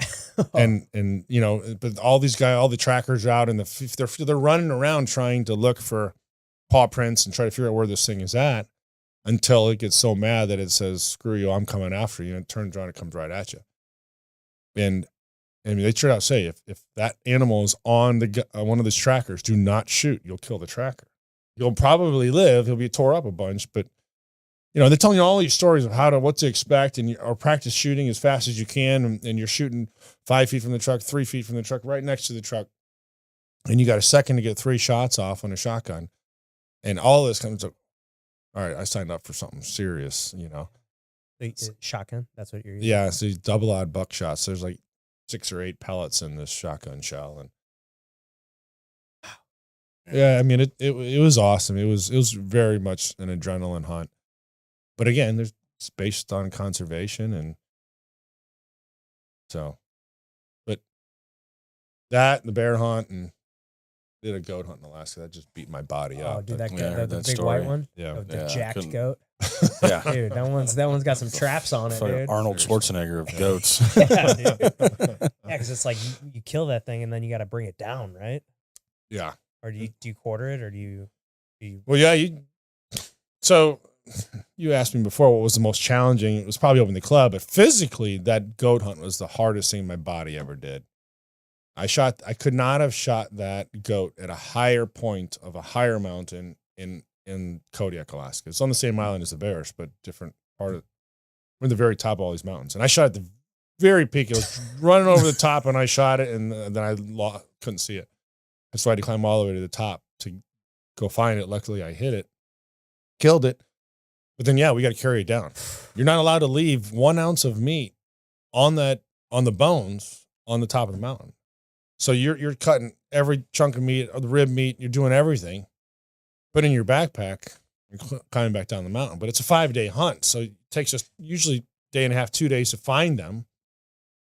and you know, but all these guys, all the trackers are out in they're running around trying to look for paw prints and try to figure out where this thing is at until it gets so mad that it says, "Screw you, I'm coming after you," and it turns around and comes right at you. And I mean, they straight out say if that animal is on one of these trackers, do not shoot. You'll kill the tracker. You'll probably live. He'll be tore up a bunch, but you know, they're telling you all these stories of what to expect, and or practice shooting as fast as you can, and you're shooting 5 feet from the truck, 3 feet from the truck, right next to the truck, and you got a second to get 3 shots off on a shotgun, and all this comes up. All right, I signed up for something serious, you know. Shotgun, that's what you're using? Yeah, so double odd buckshots. There's like 6 or 8 pellets in this shotgun shell, and yeah, I mean it was awesome. It was very much an adrenaline hunt. But again, it's based on conservation, and so, but the bear hunt, and did a goat hunt in Alaska. That just beat my body up. Oh, dude, But, the big white one? yeah. Oh, the Yeah, jacked goat? Yeah. Dude, that one's got some traps on it, It's like dude. Arnold Schwarzenegger of goats. Yeah, dude. Yeah, because it's like you kill that thing and then you got to bring it down, right? Yeah. Or do you quarter it, or do you Well, yeah. So you asked me before what was the most challenging. It was probably opening the club, but physically, that goat hunt was the hardest thing my body ever did. I could not have shot that goat at a higher point of a higher mountain in Kodiak, Alaska. It's on the same island as the bears, but different part of. We're in the very top of all these mountains, and I shot at the very peak. It was running over the top, and I shot it, and then I couldn't see it. That's why I had to climb all the way to the top to go find it. Luckily, I hit it, killed it. But then, yeah, we got to carry it down. You're not allowed to leave 1 ounce of meat on the bones on the top of the mountain. So you're cutting every chunk of meat, or the rib meat. You're doing everything, put in your backpack, and climbing back down the mountain. But it's a 5-day hunt, so it takes us usually a day and a half, 2 days to find them.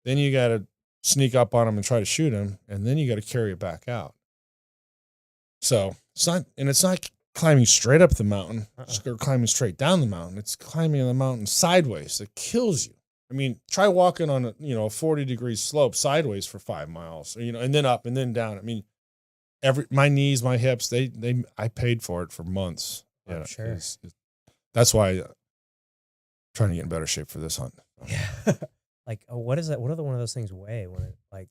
Then you got to sneak up on them and try to shoot them, and then you got to carry it back out. So it's not climbing straight up the mountain, or climbing straight down the mountain. It's climbing the mountain sideways that kills you. I mean, try walking on a 40-degree slope sideways for 5 miles, and then up and then down. I mean, my knees, my hips, I paid for it for months. I'm sure. That's why I'm trying to get in better shape for this hunt. Yeah. Like, what is that? What are one of those things weigh when it like?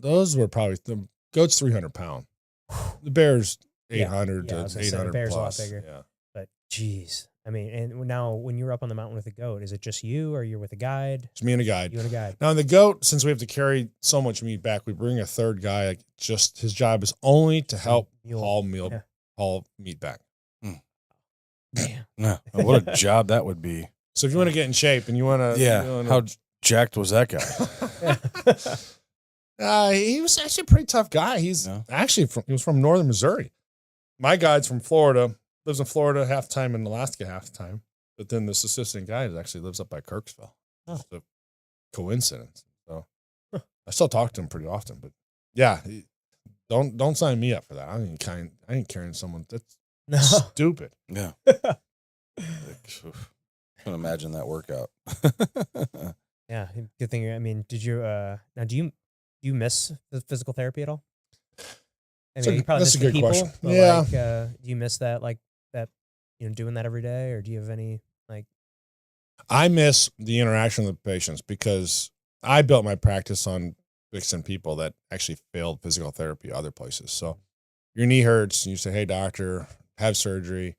Those were probably the goat's 300 pound. The bear's 800 yeah, to 800 bear's plus. a lot bigger. Yeah. But geez, I mean, and now when you're up on the mountain with a goat, is it just you, or you're with a guide? It's me and a guide. You and a guide. Now, in the goat, since we have to carry so much meat back, we bring a third guy. Like, just his job is only to help haul meat back. Damn. Yeah. What a job that would be. So if you want to get in shape and you want to, how jacked was that guy? He was actually a pretty tough guy. He was from northern Missouri. My guide's from Florida, lives in Florida half the time and Alaska half the time. But then this assistant guide actually lives up by Kirksville. Oh. Just a coincidence. So I still talk to him pretty often. But yeah, don't sign me up for that. I ain't carrying someone that's stupid. Yeah. I can imagine that workout. Yeah, good thing. I mean, did you now do you miss the physical therapy at all? I mean, you probably that's miss a the good people, question. but Yeah. like, do you miss that, like that, doing that every day, or do you have any like? I miss the interaction with the patients because I built my practice on fixing people that actually failed physical therapy other places. So your knee hurts and you say, "Hey, doctor, have surgery."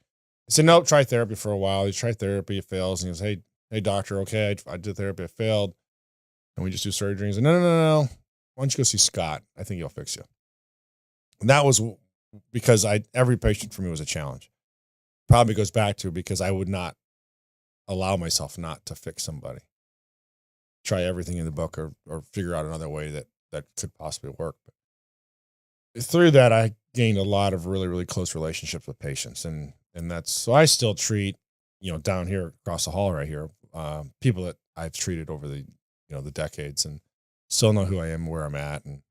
I said, "Nope, try therapy for a while." You try therapy, it fails. And he goes, hey, doctor, okay, I did therapy, it failed. And we just do surgery. He said, no. Why don't you go see Scott? I think he'll fix you. And that was because every patient for me was a challenge. Probably goes back to because I would not allow myself not to fix somebody. Try everything in the book or figure out another way that could possibly work. But through that, I gained a lot of really, really close relationships with patients. And that's, so I still treat, down here across the hall right here, people that I've treated over the decades and still know who I am, where I'm at. And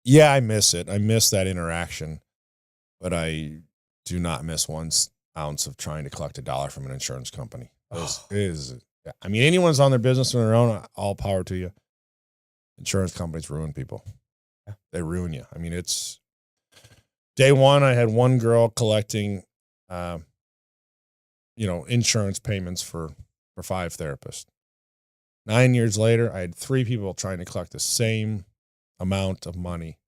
yeah, I miss it. I miss that interaction, but I do not miss 1 ounce of trying to collect $1 from an insurance company. I mean, anyone's on their business on their own, all power to you. insurance companies ruin people. Yeah. They ruin you. I mean, it's day one. I had one girl collecting, insurance payments for 5 therapists. 9 years later, I had 3 people trying to collect the same amount of money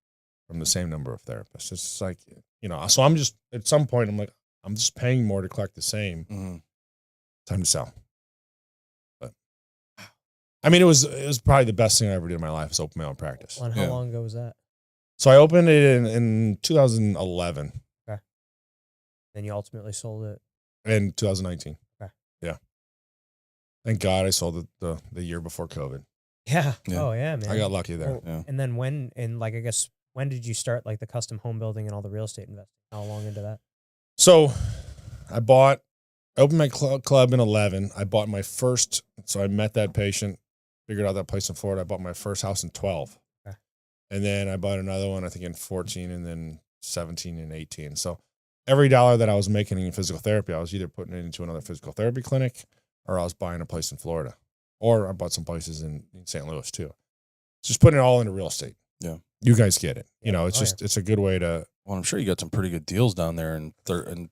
from the same number of therapists. It's like, so I'm just, at some point, I'm like, I'm just paying more to collect the same. Mm-hmm. Time to sell. But I mean, it was probably the best thing I ever did in my life, is open my own practice. Well, and how long ago was that? So I opened it in 2011. Okay. Then you ultimately sold it In 2019. Okay. Yeah. Thank God I sold it the year before COVID. Yeah. Yeah. Oh yeah, man. I got lucky there. Well, Yeah. And then when did you start like the custom home building and all the real estate investing? How long into that? So I opened my club in 11. I bought my first, so I met that patient, figured out that place in Florida. I bought my first house in 12. Okay. And then I bought another one, I think in 14, and then 17 and 18. So every dollar that I was making in physical therapy, I was either putting it into another physical therapy clinic, or I was buying a place in Florida, or I bought some places in St. Louis too. Just putting it all into real estate. Yeah. You guys get it. Yeah. It's a good way to. Well, I'm sure you got some pretty good deals down there in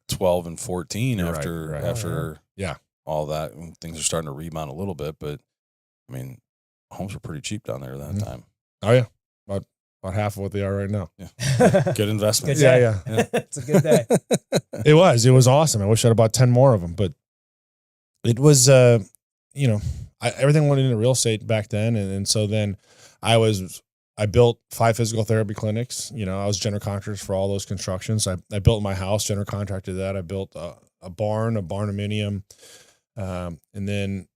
12 and 14 You're after right. after Yeah. all that. And things are starting to rebound a little bit, but I mean, homes were pretty cheap down there at that Mhm. time. Oh yeah. About half of what they are right now. Yeah. Good investment. Good Yeah, day. yeah. It's a good day. It was awesome. I wish I'd bought 10 more of them, but it was, everything went into real estate back then. And so then I built 5 physical therapy clinics. I was general contractor for all those constructions. I built my house, general contracted that. I built a barnuminium, and then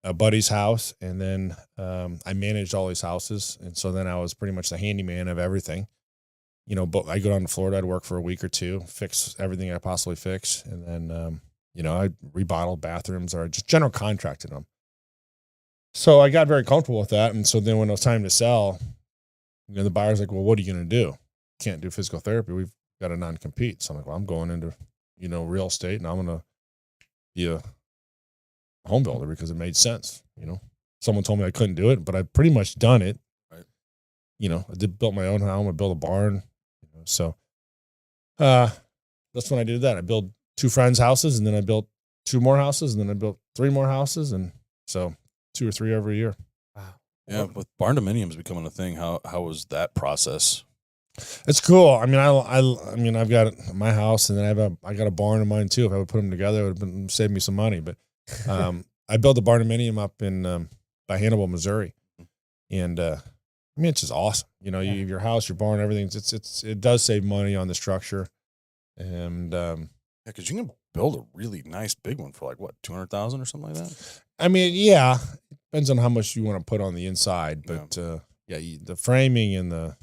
a buddy's house. And then I managed all these houses. And so then I was pretty much the handyman of everything. But I go down to Florida, I'd work for a week or two, fix everything I possibly fix. And then, I remodeled bathrooms, or just general contracted them. So I got very comfortable with that. And so then when it was time to sell, the buyer's like, well, what are you going to do? Can't do physical therapy. We've got a non-compete. So I'm like, well, I'm going into, real estate, and I'm going to be a home builder because it made sense. Someone told me I couldn't do it, but I've pretty much done it. Right. I built my own home. I built a barn. So that's when I did that. I built 2 friends' houses, and then I built 2 more houses, and then I built 3 more houses. And so 2 or 3 every year. Wow. Yeah, with barndominiums becoming a thing, how was that process? It's cool. I mean, I've got my house, and then I got a barn in mine too. If I would put them together, it would have saved me some money. But I built a barndominium up in by Hannibal, Missouri, and it's just awesome. You have your house, your barn, everything. It does save money on the structure, and Because you can build a really nice big one for like what, 200,000 or something like that. I mean, yeah, depends on how much you want to put on the inside, but the framing and it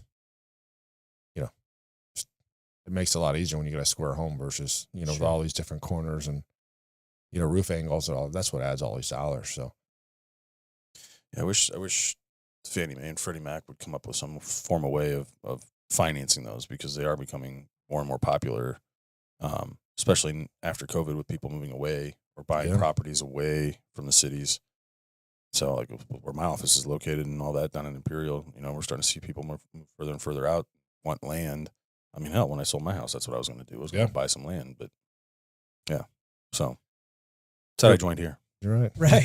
makes it a lot easier when you get a square home versus with all these different corners and roof angles and all. That's what adds all these dollars. So yeah, I wish Fannie Mae and Freddie Mac would come up with some formal way of financing those, because they are becoming more and more popular, especially after COVID, with people moving away or buying properties away from the cities. So like where my office is located and all that down in Imperial, we're starting to see people move further and further out, want land. I mean, hell, when I sold my house, that's what I was going to do. I was going to buy some land, but yeah. So that's how I joined here. you're right. Right.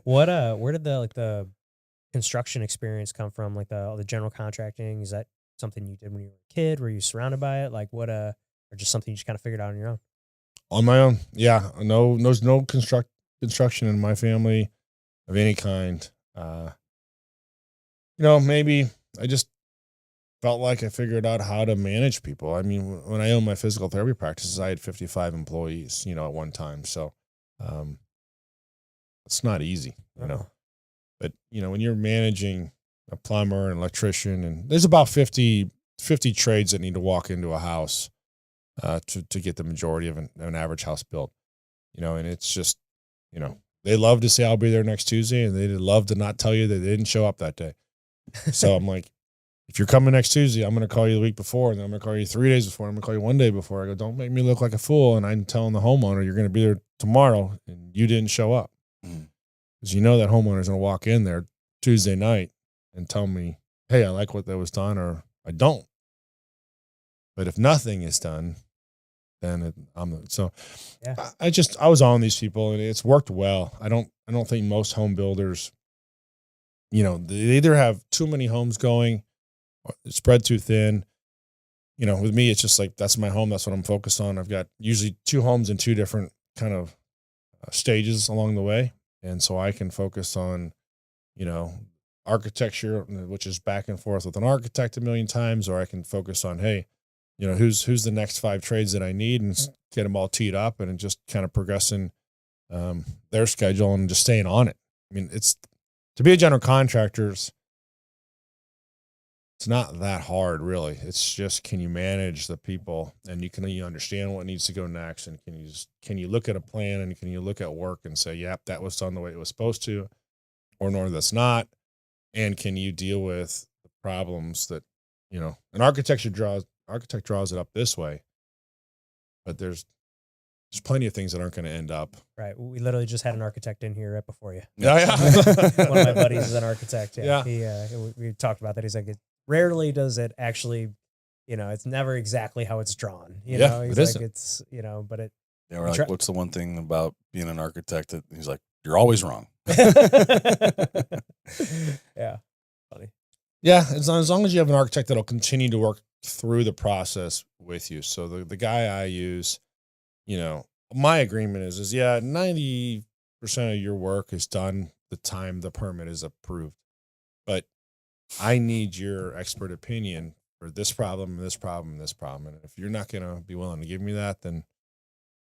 Where did the construction experience come from? Like all the general contracting, is that something you did when you were a kid? Were you surrounded by it? Like or just something you just kind of figured out on your own? On my own. Yeah. No, there's no construction in my family of any kind. Maybe I just felt like I figured out how to manage people. I mean, when I owned my physical therapy practices, I had 55 employees, at one time. So, it's not easy, but when you're managing a plumber and electrician, and there's about 50 trades that need to walk into a house, to get the majority of an average house built, and it's just, they love to say I'll be there next Tuesday, and they love to not tell you that they didn't show up that day. So I'm like, if you're coming next Tuesday, I'm going to call you the week before, and then I'm going to call you 3 days before, I'm going to call you 1 day before. I go, don't make me look like a fool. And I'm telling the homeowner, you're going to be there tomorrow, and you didn't show up. Because that homeowner's going to walk in there Tuesday night and tell me, hey, I like what that was done, or I don't. But if nothing is done, then Yeah. I was on these people, and it's worked well. I don't think most home builders, they either have too many homes going, or spread too thin. With me, it's just like, that's my home. That's what I'm focused on. I've got usually 2 homes in 2 different kind of stages along the way. And so I can focus on, architecture, which is back and forth with an architect a million times, or I can focus on, hey, who's the next 5 trades that I need, and get them all teed up, and just kind of progressing their schedule and just staying on it. I mean, it's to be a general contractor, it's not that hard, really. It's just, can you manage the people, and you understand what needs to go next, and can you look at a plan, and can you look at work and say, yep, that was done the way it was supposed to, or no, that's not, and can you deal with the problems that an architect draws it up this way, but there's plenty of things that aren't going to end up Right. We literally just had an architect in here right before you. yeah. One of my buddies is an architect. Yeah. We talked about that. He's like, rarely does it actually, it's never exactly how it's drawn. He's it like, isn't. it's, but it. Yeah, we're like, what's the one thing about being an architect that he's like, you're always wrong. Yeah. Funny. Yeah, as long as you have an architect that'll continue to work through the process with you. So the guy I use, my agreement is 90% of your work is done the time the permit is approved. But I need your expert opinion for this problem, this problem, this problem. And if you're not going to be willing to give me that, then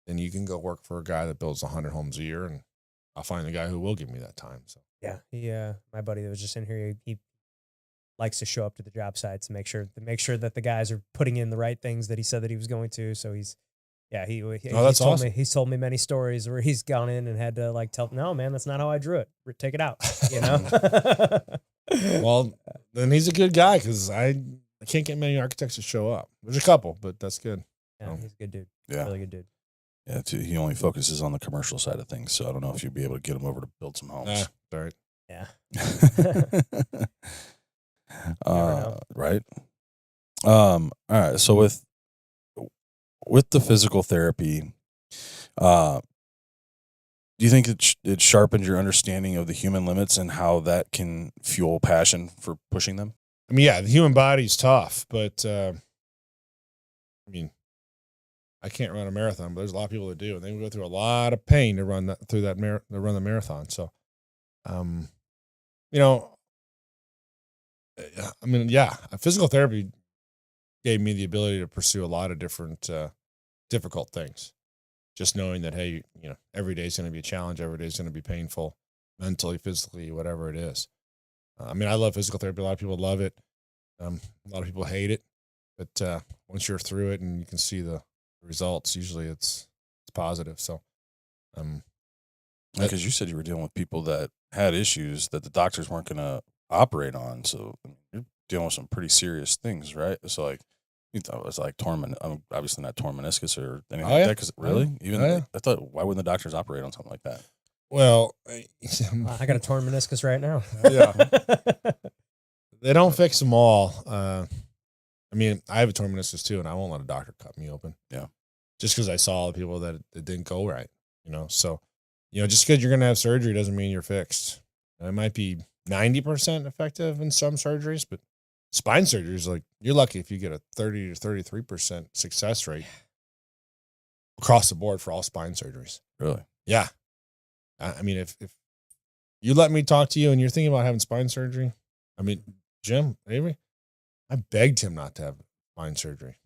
you can go work for a guy that builds 100 homes a year, and I'll find the guy who will give me that time. So yeah, my buddy that was just in here, he likes to show up to the job sites and make sure that the guys are putting in the right things that he said that he was going to. So he's that's awesome. He's told me many stories where he's gone in and had to tell, no, man, that's not how I drew it. Take it out. Well, then he's a good guy, because I can't get many architects to show up. There's a couple, but that's good. Yeah, he's a good dude. Yeah. Really good dude. Yeah, he only focuses on the commercial side of things, so I don't know if you'd be able to get him over to build some homes. All right. Yeah. Right. All right. So with the physical therapy, do you think it sharpened your understanding of the human limits and how that can fuel passion for pushing them? I mean, yeah, the human body's tough, but I can't run a marathon, but there's a lot of people that do, and they go through a lot of pain to run the marathon. So, physical therapy gave me the ability to pursue a lot of different difficult things. Just knowing that, hey, every day is going to be a challenge, every day is going to be painful, mentally, physically, whatever it is. I love physical therapy. A lot of people love it. A lot of people hate it, but once you're through it and you can see the results, usually it's positive. So, because you said you were dealing with people that had issues that the doctors weren't going to operate on, so you're dealing with some pretty serious things, right? So you thought it was obviously not torn meniscus or anything like that. Because really, I thought, why wouldn't the doctors operate on something like that? Well, I got a torn meniscus right now. Yeah. They don't fix them all. I have a torn meniscus too, and I won't let a doctor cut me open. Yeah. Just because I saw the people that it didn't go right, So, just because you're going to have surgery doesn't mean you're fixed. It might be 90% effective in some surgeries, but spine surgery is you're lucky if you get a 30 to 33% success rate across the board for all spine surgeries. Really? Yeah. If you let me talk to you and you're thinking about having spine surgery, Jim, Avery, I begged him not to have spine surgery.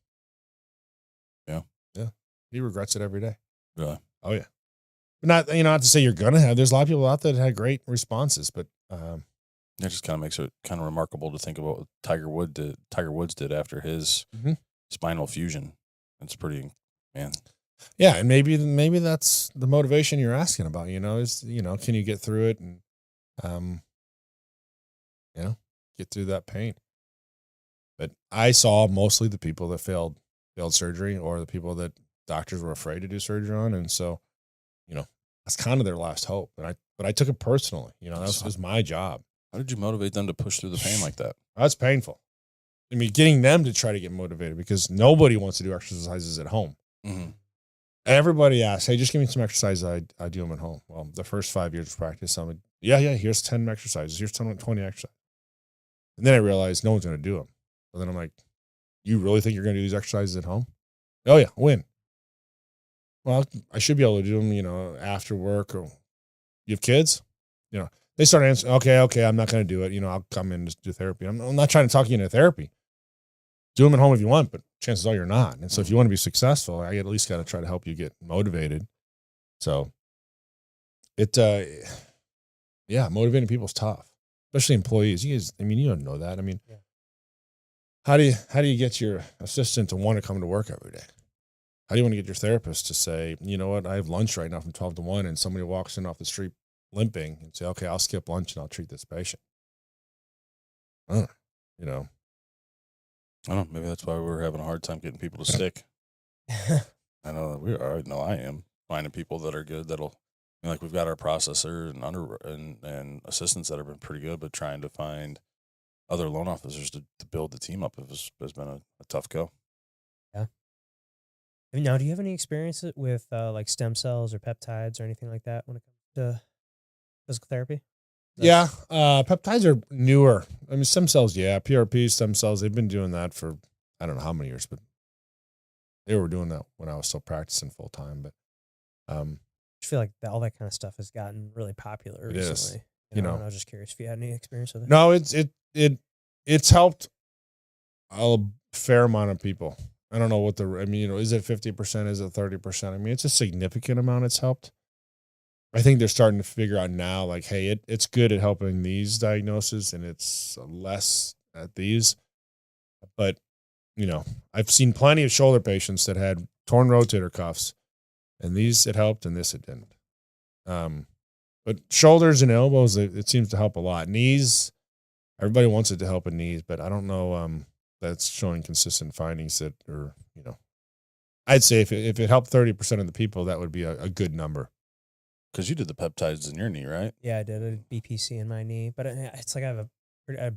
Yeah. Yeah. He regrets it every day. Really? Oh, yeah. But not to say you're going to have. There's a lot of people out there that had great responses, but it just kind of makes it kind of remarkable to think about what Tiger Woods did after his spinal fusion. It's pretty, man. Yeah, and maybe that's the motivation you're asking about. Is can you get through it and get through that pain? But I saw mostly the people that failed surgery, or the people that doctors were afraid to do surgery on, and so that's kind of their last hope. But I took it personally. That was my job. How did you motivate them to push through the pain like that? That's painful. I mean, getting them to try to get motivated because nobody wants to do exercises at home. Mm-hmm. Everybody asks, hey, just give me some exercises. I do them at home. Well, the first 5 years of practice, I'm like, yeah, here's 10 exercises. Here's 20 exercises. And then I realized no one's going to do them. So then I'm like, you really think you're going to do these exercises at home? Oh, yeah, when? Well, I should be able to do them, after work. Or you have kids? They start answering, okay, I'm not going to do it. I'll come in to do therapy. I'm not trying to talk you into therapy. Do them at home if you want, but chances are you're not. And so if you want to be successful, I at least got to try to help you get motivated. So motivating people is tough, especially employees. You guys, you don't know that. Yeah. How do you get your assistant to want to come to work every day? How do you want to get your therapist to say, you know what, I have lunch right now from 12 to 1, and somebody walks in off the street limping and say, okay, I'll skip lunch and I'll treat this patient. I don't know. I don't know. Maybe that's why we're having a hard time getting people to stick. I know that we are. I know I am finding people that are good. Like we've got our processor and assistants that have been pretty good, but trying to find other loan officers to build the team up has been a tough go. Yeah. Now, do you have any experience with like stem cells or peptides or anything like that when it comes to physical therapy? Yeah, peptides are newer. Stem cells, PRP, stem cells, they've been doing that for I don't know how many years, but they were doing that when I was still practicing full time. But I feel like all that kind of stuff has gotten really popular recently. And I was just curious if you had any experience with it. No, it's helped a fair amount of people. I don't know what is it 50%? Is it 30%? It's a significant amount it's helped. I think they're starting to figure out now, like, hey, it's good at helping these diagnoses and it's less at these. But, I've seen plenty of shoulder patients that had torn rotator cuffs, and these it helped and this it didn't. But shoulders and elbows, it seems to help a lot. Knees, everybody wants it to help in knees, but I don't know that's showing consistent findings that are, I'd say if it helped 30% of the people, that would be a good number. Because you did the peptides in your knee, right? Yeah, I did a BPC in my knee, but it's like I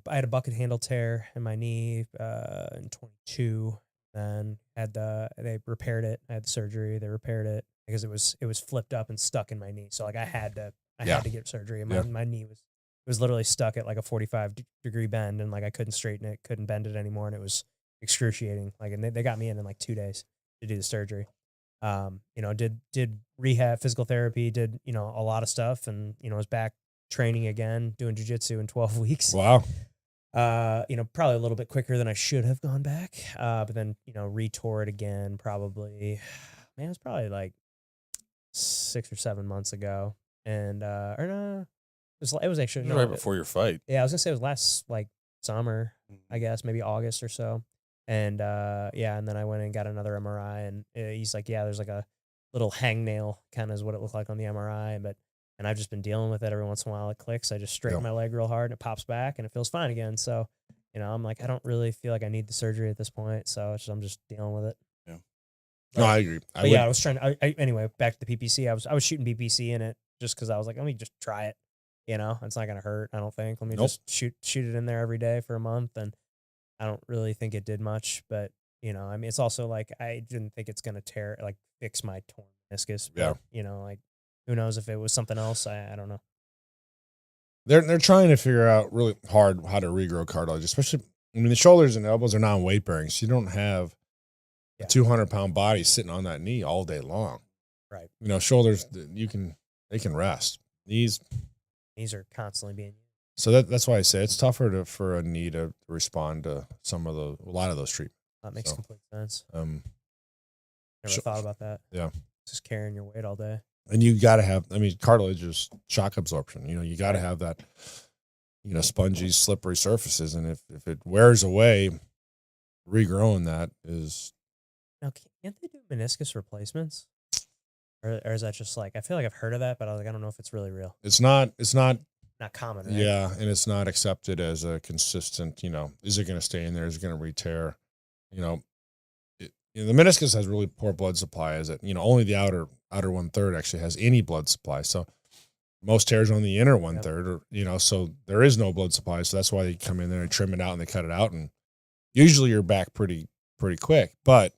had a bucket handle tear in my knee in 22. Then they repaired it. I had the surgery. They repaired it because it was flipped up and stuck in my knee. So like I had to get surgery. And my knee was literally stuck at like a 45-degree bend, and like I couldn't straighten it, couldn't bend it anymore, and it was excruciating. Like, and they got me in like 2 days to do the surgery. Did rehab, physical therapy, did, a lot of stuff, and, was back training again, doing jiu-jitsu in 12 weeks. Wow. Probably a little bit quicker than I should have gone back. But then, retore it again, probably, it was probably like 6 or 7 months ago. And, or no, it was actually right before your fight. Yeah. I was gonna say it was last like summer, I guess, maybe August or so. And and then I went and got another MRI, and he's like, yeah, there's like a little hangnail, kind of is what it looked like on the MRI, and I've just been dealing with it. Every once in a while it clicks. I just straighten my leg real hard and it pops back and it feels fine again. So, I'm like, I don't really feel like I need the surgery at this point, so I'm just dealing with it. Yeah. No, I agree. I was trying to, anyway, back to the PPC. I was shooting BPC in it just because I was like, let me just try it. It's not going to hurt, I don't think. Let me just shoot it in there every day for a month, and I don't really think it did much, but it's also like I didn't think it's gonna fix my torn meniscus. But, like who knows if it was something else? I don't know. They're trying to figure out really hard how to regrow cartilage, especially. The shoulders and elbows are non-weight bearing, so you don't have a 200-pound body sitting on that knee all day long. Right. Shoulders they can rest. Knees are constantly being. So that's why I say it's tougher for a knee to respond to a lot of those treatments. That makes complete sense. Never thought about that. Yeah. Just carrying your weight all day. And you got to have, cartilage is shock absorption. You got to have that, spongy, slippery surfaces. And if it wears away, regrowing that is. Now, can't they do meniscus replacements? Or is that just like, I feel like I've heard of that, but I was like, I don't know if it's really real. It's not common, right? Yeah, and it's not accepted as a consistent, is it going to stay in there? Is it going to re-tear? The meniscus has really poor blood supply, as it, only the outer 1/3 actually has any blood supply. So most tears on the inner 1/3, or, you know, so there is no blood supply. So that's why they come in there and trim it out and they cut it out. And usually you're back pretty quick, but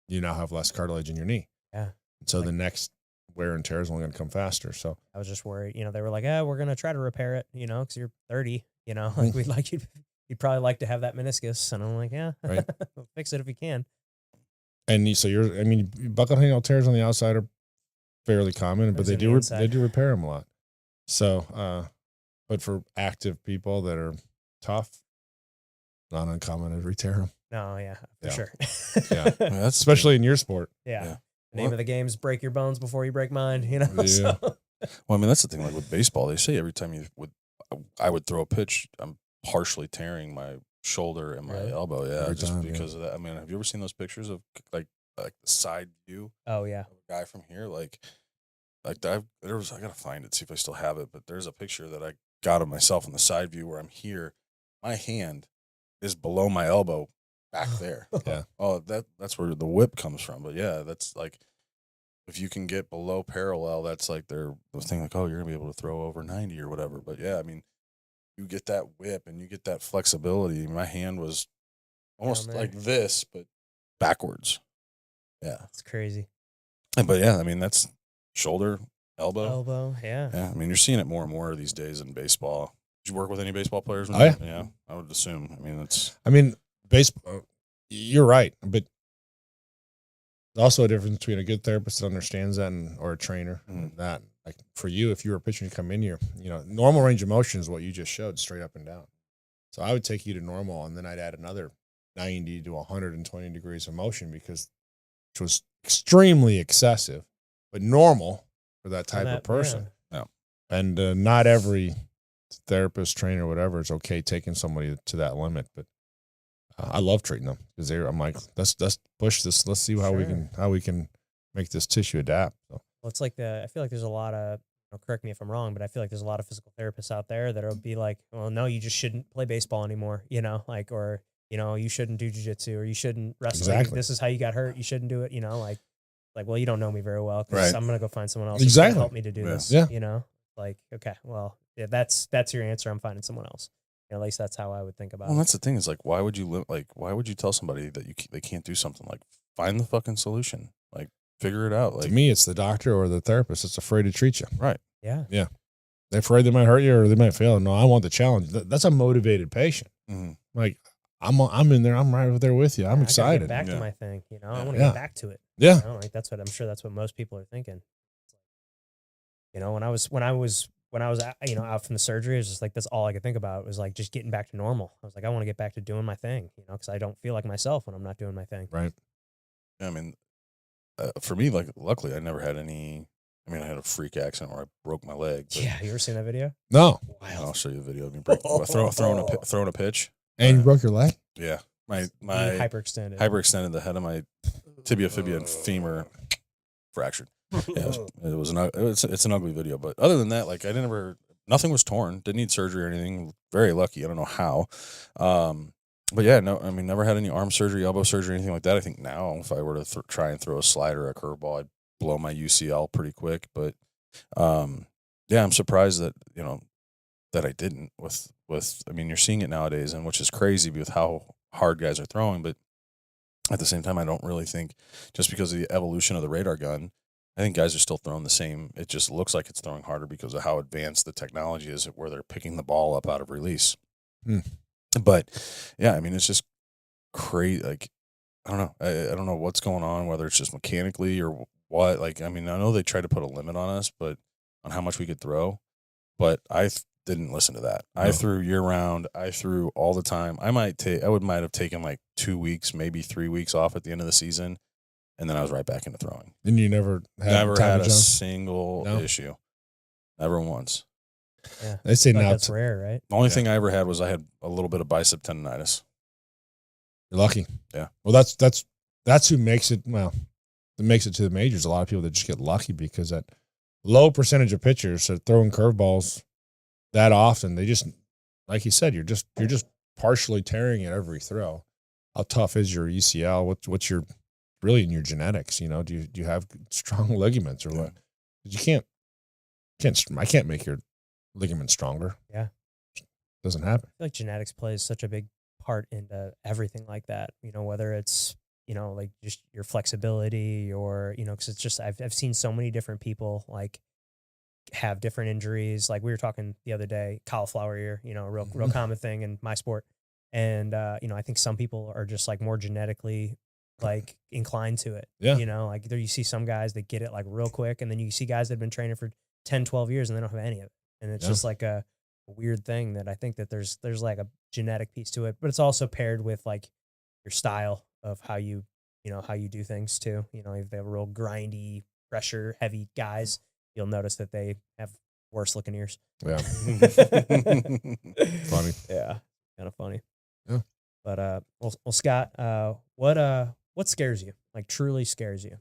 you now have less cartilage in your knee. Yeah. So the next wear and tear is only going to come faster. So I was just worried, you know, they were like, we're going to try to repair it, you know, because you're 30, you know, like we'd like you'd probably like to have that meniscus. And I'm like, yeah, Right. fix it if you can. And buccal hangnail tears on the outside are fairly common, but Whereas on the they inside. do repair them a lot. So, but for active people that are tough, not uncommon to re-tear them. No, yeah, for Yeah. sure. Yeah. That's Especially in your sport. Yeah. Yeah. The name of the game is break your bones before you break mine, you know? Yeah. So, Well, I mean, that's the thing. Like with baseball, they say every time I would throw a pitch, I'm partially tearing my shoulder and my Really? elbow. Yeah, Every just time, yeah. because of that. I mean, have you ever seen those pictures of like the side view oh, yeah. of a guy from here? Like I gotta find it, see if I still have it. But there's a picture that I got of myself in the side view where I'm here. My hand is below my elbow back there. Yeah. Oh, that's where the whip comes from. But yeah, that's like, if you can get below parallel, that's like the thing, like, oh, you're gonna be able to throw over 90 or whatever. But yeah, I mean, you get that whip and you get that flexibility. My hand was almost there. like this, but backwards. Yeah. It's crazy. But yeah, I mean, that's shoulder, elbow. Elbow, yeah. Yeah. I mean, you're seeing it more and more these days in baseball. Did you work with any baseball players? Oh, yeah. Yeah. I would assume. I mean, Baseball, you're right, but there's also a difference between a good therapist that understands that or a trainer. Mhm. That, like, for you, if you were a pitcher and you come in here, you know, normal range of motion is what you just showed, straight up and down. So I would take you to normal, and then I'd add another 90 to 120 degrees of motion, which was extremely excessive, but normal for that type of person. Yeah. And not every therapist, trainer, whatever, is okay taking somebody to that limit. But I love treating them because I'm like, let's push this. Let's see how we can make this tissue adapt. So. Well, it's like I feel like there's a lot of, correct me if I'm wrong, but I feel like there's a lot of physical therapists out there that'll be like, well, no, you just shouldn't play baseball anymore, you know, like, or, you know, you shouldn't do jiu-jitsu, or you shouldn't wrestle. Like, Exactly. this is how you got hurt. You shouldn't do it, you know, like, well, you don't know me very well, because Right. I'm going to go find someone else Exactly. who's going to help me to do Yeah. this, Yeah. you know, like, okay, well, yeah, that's your answer. I'm finding someone else. You know, at least that's how I would think about Well, it. that's the thing, is like, why would you tell somebody that they can't do something? Like, find the fucking solution. Like, figure it out. Like, To me, it's the doctor or the therapist that's afraid to treat you. right. Yeah. They're afraid they might hurt you or they might fail. No, I want the challenge. That's a motivated patient. Mhm. Like, I'm in there. I'm right there with you. I'm I gotta excited. Get back Yeah. to my thing, you know, I Yeah. want to Yeah. get back to it. Yeah. You know, like I'm sure that's what most people are thinking. You know, when I was out from the surgery, it was just like, that's all I could think about was like just getting back to normal. I was like, I want to get back to doing my thing, you know, because I don't feel like myself when I'm not doing my thing. Right. Yeah, I mean, for me, like, luckily, I never had any. I mean, I had a freak accident where I broke my leg. But Yeah, you ever seen that video? No. I'll show you the video of me throwing a pitch. And you broke your leg? Yeah, my You hyperextended. hyperextended the head of my tibia, fibia, and femur fractured. Yeah, it's an ugly video, but other than that, like, nothing was torn. Didn't need surgery or anything. Very lucky. I don't know how. But yeah, no, I mean, never had any arm surgery, elbow surgery, anything like that. I think now, if I were to try and throw a slider or a curveball, I'd blow my UCL pretty quick. But yeah, I'm surprised that that I didn't. I mean, you're seeing it nowadays, and which is crazy with how hard guys are throwing. But at the same time, I don't really think, just because of the evolution of the radar gun, I think guys are still throwing the same. It just looks like it's throwing harder because of how advanced the technology is, where they're picking the ball up out of release. But yeah, I mean, it's just crazy. Like, I don't know. I don't know what's going on, whether it's just mechanically or what. Like, I mean, I know they tried to put a limit on us, but on how much we could throw. But I didn't listen to that. No. I threw year round. I threw all the time. I might have taken like 2 weeks, maybe 3 weeks off at the end of the season, and then I was right back into throwing. And you never had a single issue. Never once. Yeah. They say Like now that's rare, right? The only thing I ever had was I had a little bit of bicep tendonitis. you're lucky. Yeah. Well, that's who makes it. Well, that makes it to the majors. A lot of people that just get lucky because that low percentage of pitchers that throwing curveballs that often, they just, like you said, you're just partially tearing at every throw. How tough is your ECL? What's your really in your genetics? You know, do you have strong ligaments or what? You can't I can't make your ligament stronger. Yeah. Doesn't happen. I feel like genetics plays such a big part into everything like that. Whether it's, like just your flexibility or, because it's just, I've seen so many different people like have different injuries. Like we were talking the other day, cauliflower ear, a real common thing in my sport. And, I think some people are just like more genetically like inclined to it. Yeah. Like there you see some guys that get it like real quick. And then you see guys that have been training for 10, 12 years and they don't have any of it. And it's just like a weird thing that I think that there's like a genetic piece to it, but it's also paired with like your style of how you do things too. If they have real grindy, pressure heavy guys, you'll notice that they have worse looking ears. Yeah. Funny. Yeah. Kind of funny. Yeah. But, well, Scott, what scares you? Like truly scares you?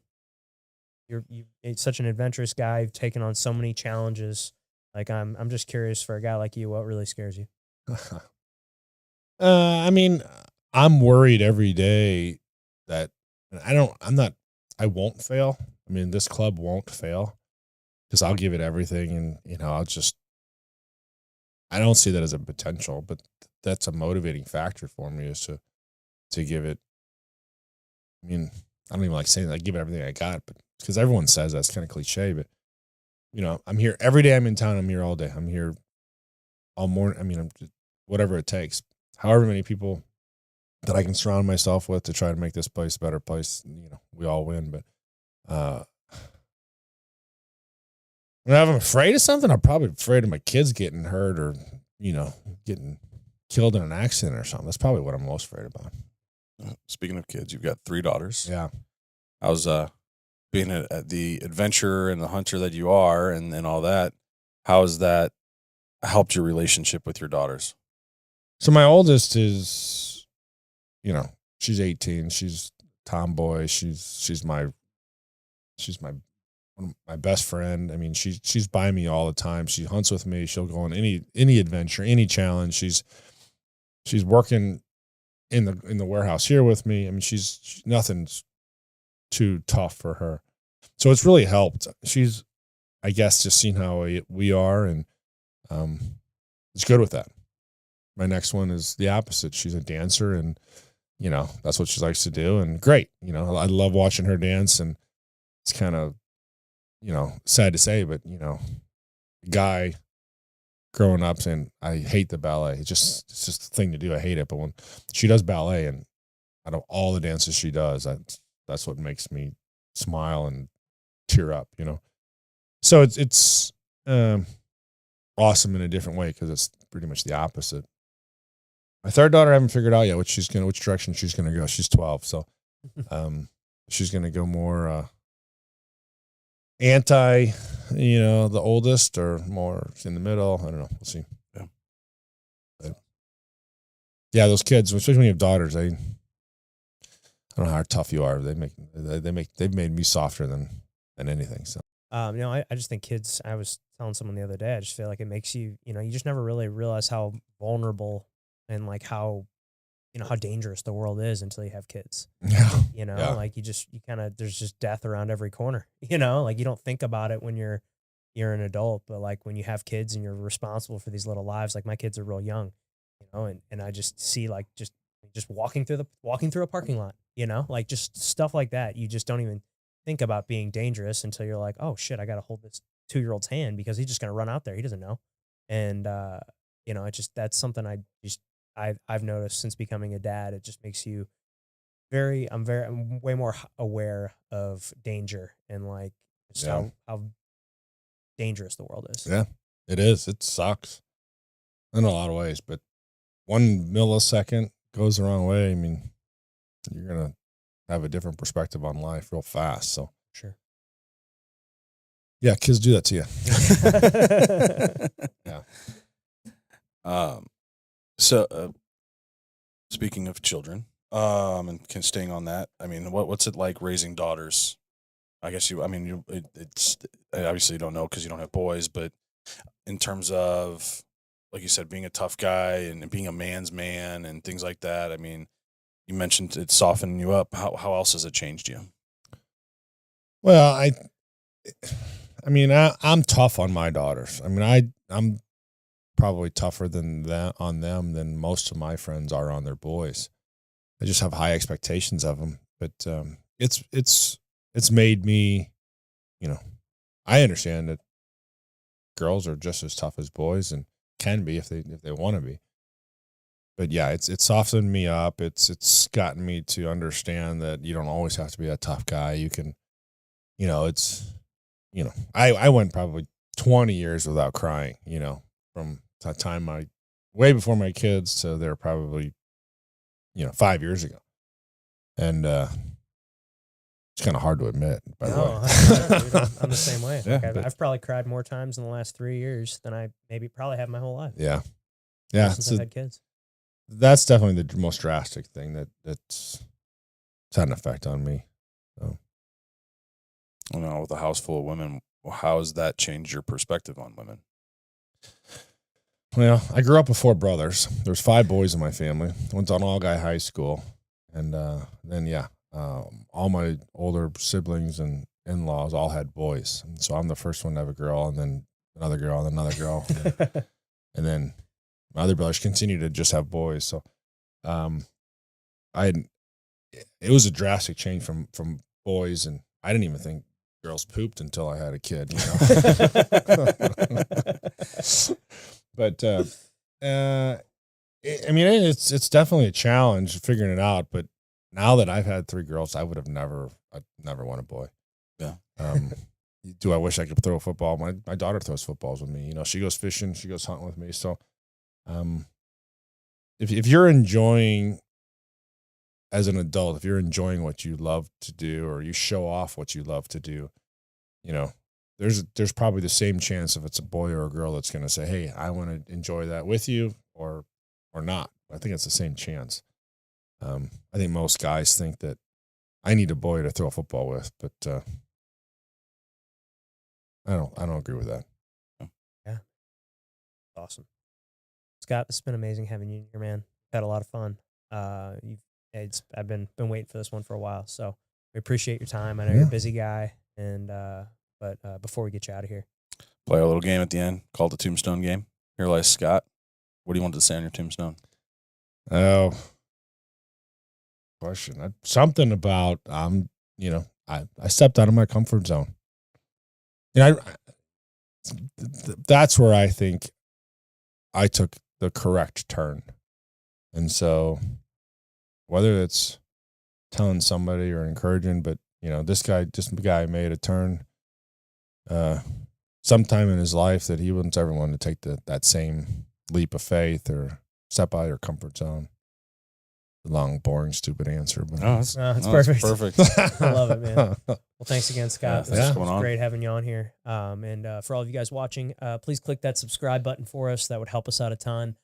You're such an adventurous guy. You've taken on so many challenges. Like I'm just curious for a guy like you, what really scares you? I mean, I'm worried every day that I won't fail. I mean, this club won't fail because I'll give it everything. And, I don't see that as a potential, but that's a motivating factor for me is to give it. I mean, I don't even like saying that I give it everything I got, but because everyone says that's kind of cliche, but I'm here every day. I'm in town. I'm here all day. I'm here all morning. I mean, I'm just, whatever it takes, however many people that I can surround myself with to try to make this place a better place. We all win, but, if I'm afraid of something, I'm probably afraid of my kids getting hurt or, getting killed in an accident or something. That's probably what I'm most afraid about. Speaking of kids, you've got 3 daughters. Yeah. How's being the adventurer and the hunter that you are and all that, how has that helped your relationship with your daughters? So my oldest is, she's 18. She's tomboy. She's my best friend. I mean, she's by me all the time. She hunts with me. She'll go on any adventure, any challenge. She's working in the warehouse here with me. I mean, nothing's too tough for her. So it's really helped. She's, I guess, just seen how we are, and it's good with that. My next one is the opposite. She's a dancer, and that's what she likes to do, and great. I love watching her dance, and it's kind of sad to say, but guy growing up saying I hate the ballet. It's just a thing to do. I hate it, but when she does ballet, and out of all the dances she does, that's what makes me smile and tear up, So it's awesome in a different way because it's pretty much the opposite. My third daughter, I haven't figured out yet which direction she's gonna go. She's 12, so she's gonna go more anti, the oldest, or more in the middle. I don't know. We'll see. Yeah. But, yeah, those kids, especially when you have daughters, I don't know how tough you are. They've made me softer than anything. So, I just think kids, I was telling someone the other day, I just feel like it makes you, you just never really realize how vulnerable and like how dangerous the world is until you have kids. Yeah. Like you kind of, there's just death around every corner, like you don't think about it when you're an adult, but like when you have kids and you're responsible for these little lives, like my kids are real young, and I just see like just walking through a parking lot, like just stuff like that. You just don't even think about being dangerous until you're like, oh shit, I got to hold this 2-year-old's hand because he's just going to run out there. He doesn't know. And, that's something I've noticed since becoming a dad. It just makes you I'm way more aware of danger and like just how dangerous the world is. Yeah, it is. It sucks in a lot of ways, but 1 millisecond goes the wrong way. I mean, you're going to have a different perspective on life real fast. So sure. Yeah. Kids do that to you. Yeah. So, speaking of children, and staying on that, I mean, what's it like raising daughters? I guess it's obviously you don't know because you don't have boys, but in terms of, like you said, being a tough guy and being a man's man and things like that, I mean, you mentioned it softening you up. How else has it changed you? Well, I mean, I'm tough on my daughters. I mean, I'm probably tougher than that on them than most of my friends are on their boys. I just have high expectations of them, but it's made me, you know, I understand that girls are just as tough as boys and can be if they want to be. But yeah, it's softened me up. It's gotten me to understand that you don't always have to be a tough guy. You can, I went probably 20 years without crying, from the time way before my kids to they're probably, 5 years ago. And it's kind of hard to admit, by the way. Dude, I'm the same way. Yeah, Like I've probably cried more times in the last 3 years than I maybe probably have my whole life. Yeah. Yeah. Since I've had kids. That's definitely the most drastic thing that's had an effect on me. So. With a house full of women, how has that changed your perspective on women? Well, I grew up with 4 brothers. There's 5 boys in my family. Went to an all-guy high school. And then, all my older siblings and in-laws all had boys. And so I'm the first one to have a girl, and then another girl, and another girl. And then my other brothers continue to just have boys. So it was a drastic change from boys, and I didn't even think girls pooped until I had a kid, But it's definitely a challenge figuring it out. But now that I've had 3 girls, I'd never want a boy. Yeah. Do I wish I could throw a football? My daughter throws footballs with me. She goes fishing, she goes hunting with me. So, if you're enjoying as an adult, if you're enjoying what you love to do, or you show off what you love to do, there's probably the same chance if it's a boy or a girl that's going to say, "Hey, I want to enjoy that with you," or not. I think it's the same chance. I think most guys think that I need a boy to throw a football with, but I don't agree with that. Yeah. Awesome. Scott, it's been amazing having you here, man. Had a lot of fun. I've been waiting for this one for a while, so we appreciate your time. I know you're a busy guy, and but before we get you out of here, Play a little game at the end called the Tombstone Game. Here lies Scott. What do you want to say on your tombstone? Oh, question. Something about I stepped out of my comfort zone. That's where I think I took the correct turn. And so whether it's telling somebody or encouraging, but this guy made a turn sometime in his life that he wants everyone to take that same leap of faith or step out of your comfort zone. Long, boring, stupid answer, but it's perfect. Perfect. I love it, man. Well, thanks again, Scott. Thanks for It coming was on. great having you on here. And for all of you guys watching, please click that subscribe button for us. That would help us out a ton.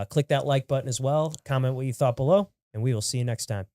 Click that like button as well. Comment what you thought below, and we will see you next time.